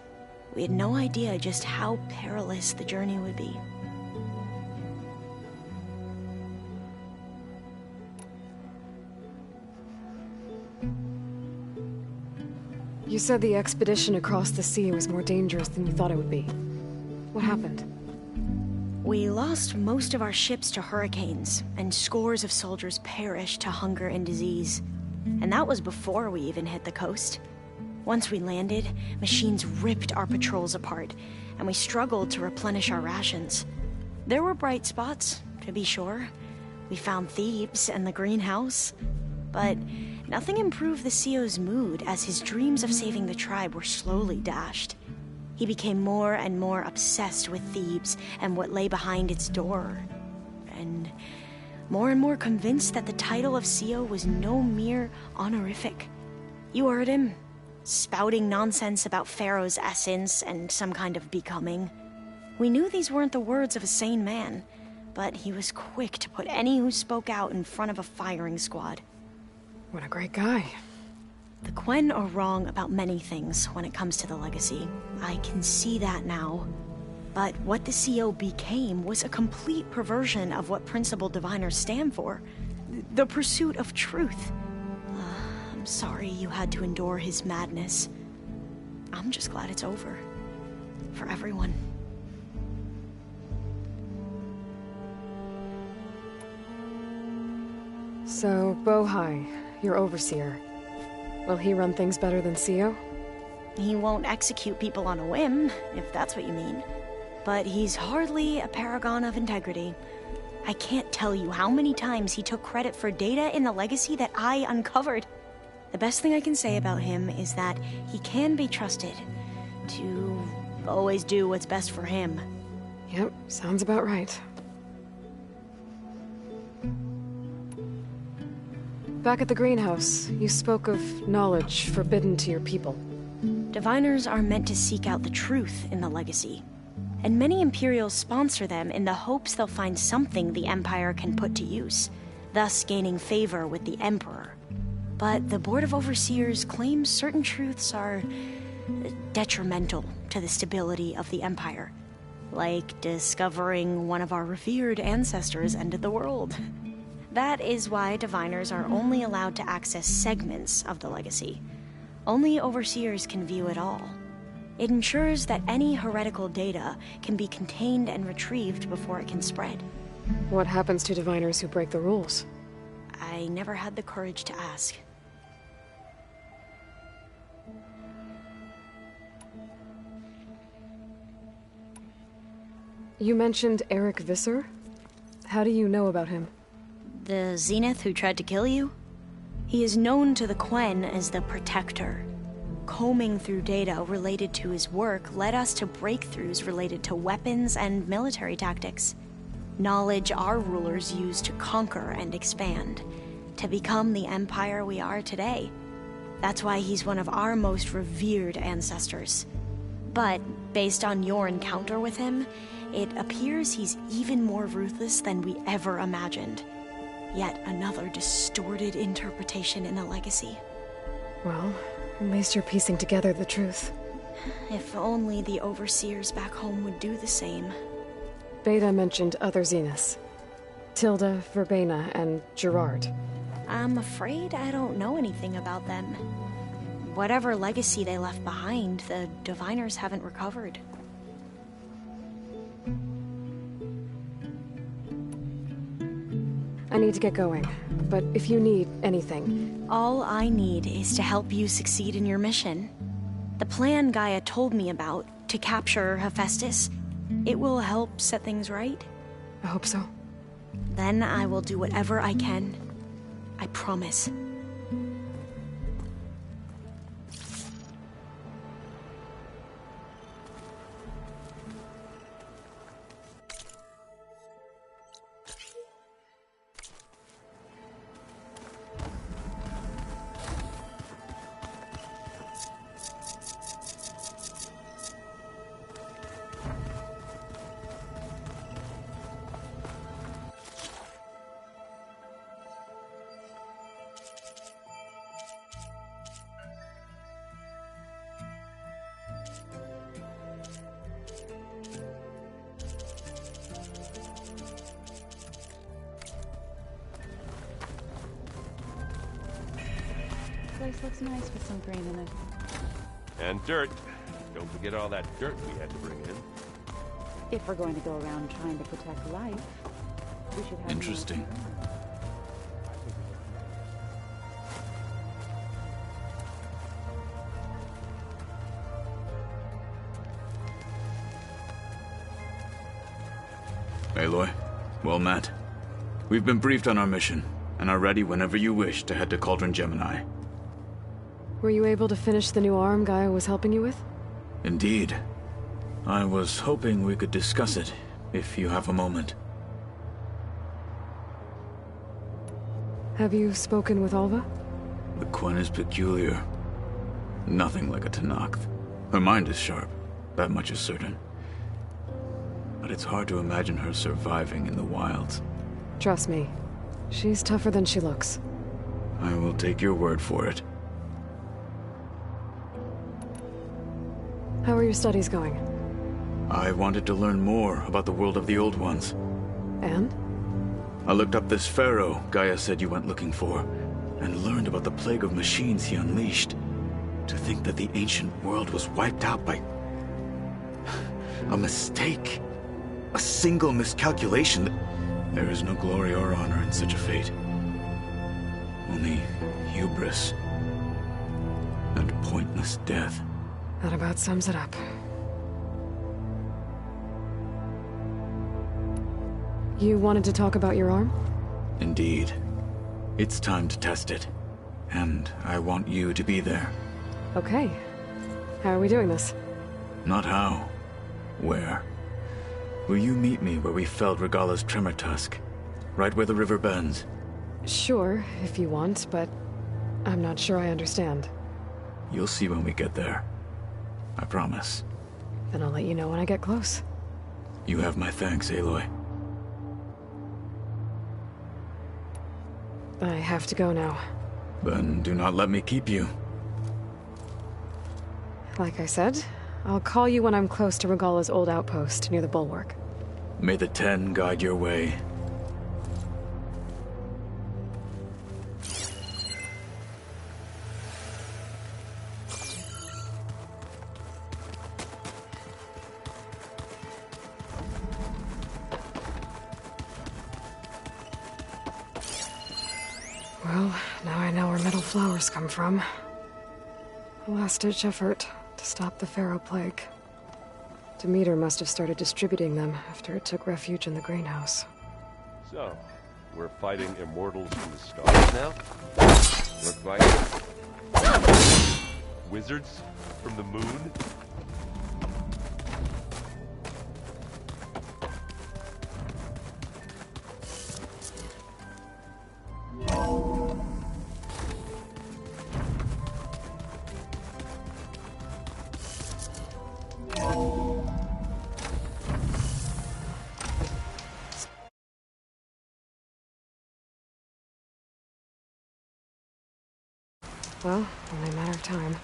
We had no idea just how perilous the journey would be. You said the expedition across the sea was more dangerous than you thought it would be. What happened? We lost most of our ships to hurricanes, and scores of soldiers perished to hunger and disease. And that was before we even hit the coast. Once we landed, machines ripped our patrols apart, and we struggled to replenish our rations. There were bright spots, to be sure. We found Thebes and the greenhouse. But nothing improved the CEO's mood as his dreams of saving the tribe were slowly dashed. He became more and more obsessed with Thebes and what lay behind its door. And more convinced that the title of CEO was no mere honorific. You heard him, spouting nonsense about Pharaoh's essence and some kind of becoming. We knew these weren't the words of a sane man, but he was quick to put any who spoke out in front of a firing squad. What a great guy. The Quen are wrong about many things when it comes to the legacy. I can see that now. But what the CEO became was a complete perversion of what principled diviners stand for. The pursuit of truth. I'm sorry you had to endure his madness. I'm just glad it's over. For everyone. So, Bohai, your overseer. Will he run things better than CEO? He won't execute people on a whim, if that's what you mean. But he's hardly a paragon of integrity. I can't tell you how many times he took credit for data in the legacy that I uncovered. The best thing I can say about him is that he can be trusted to always do what's best for him. Yep, sounds about right. Back at the greenhouse, you spoke of knowledge forbidden to your people. Diviners are meant to seek out the truth in the legacy. And many Imperials sponsor them in the hopes they'll find something the Empire can put to use, thus gaining favor with the Emperor. But the Board of Overseers claims certain truths are detrimental to the stability of the Empire. Like discovering one of our revered ancestors ended the world. That is why diviners are only allowed to access segments of the legacy. Only overseers can view it all. It ensures that any heretical data can be contained and retrieved before it can spread. What happens to diviners who break the rules? I never had the courage to ask. You mentioned Eric Visser? How do you know about him? The Zenith who tried to kill you? He is known to the Quen as the Protector. Combing through data related to his work led us to breakthroughs related to weapons and military tactics. Knowledge our rulers used to conquer and expand, to become the empire we are today. That's why he's one of our most revered ancestors. But, based on your encounter with him, it appears he's even more ruthless than we ever imagined. Yet another distorted interpretation in the legacy. Well, at least you're piecing together the truth. If only the overseers back home would do the same. Beta mentioned other Zeniths. Tilda, Verbena, and Gerard. I'm afraid I don't know anything about them. Whatever legacy they left behind, the diviners haven't recovered. I need to get going, but if you need anything... All I need is to help you succeed in your mission. The plan Gaia told me about, to capture Hephaestus, it will help set things right. I hope so. Then I will do whatever I can. I promise. place looks nice with some green in it. And dirt. Don't forget all that dirt we had to bring in. If we're going to go around trying to protect life, we should have... Interesting. Aloy, well met. We've been briefed on our mission, and are ready whenever you wish to head to Cauldron Gemini. Were you able to finish the new arm Gaia was helping you with? Indeed. I was hoping we could discuss it, if you have a moment. Have you spoken with Alva? The Quen is peculiar. Nothing like a Tenakth. Her mind is sharp, that much is certain. But it's hard to imagine her surviving in the wilds. Trust me, she's tougher than she looks. I will take your word for it. How are your studies going? I wanted to learn more about the world of the Old Ones. And? I looked up this pharaoh Gaia said you went looking for, and learned about the plague of machines he unleashed. To think that the ancient world was wiped out by... a mistake. A single miscalculation. There is no glory or honor in such a fate. Only hubris and pointless death. That about sums it up. You wanted to talk about your arm? Indeed. It's time to test it. And I want you to be there. Okay. How are we doing this? Not how. Where? Will you meet me where we felled Regalla's tremor tusk? Right where the river bends? Sure, if you want, but I'm not sure I understand. You'll see when we get there. I promise. Then I'll let you know when I get close. You have my thanks, Aloy. I have to go now. Then do not let me keep you. Like I said, I'll call you when I'm close to Regalla's old outpost near the bulwark. May the Ten guide your way. Well, now I know where metal flowers come from. A last-ditch effort to stop the Pharaoh plague. Demeter must have started distributing them after it took refuge in the greenhouse. So, we're fighting immortals from the stars now? Look like wizards from the moon? Well, only a matter of time.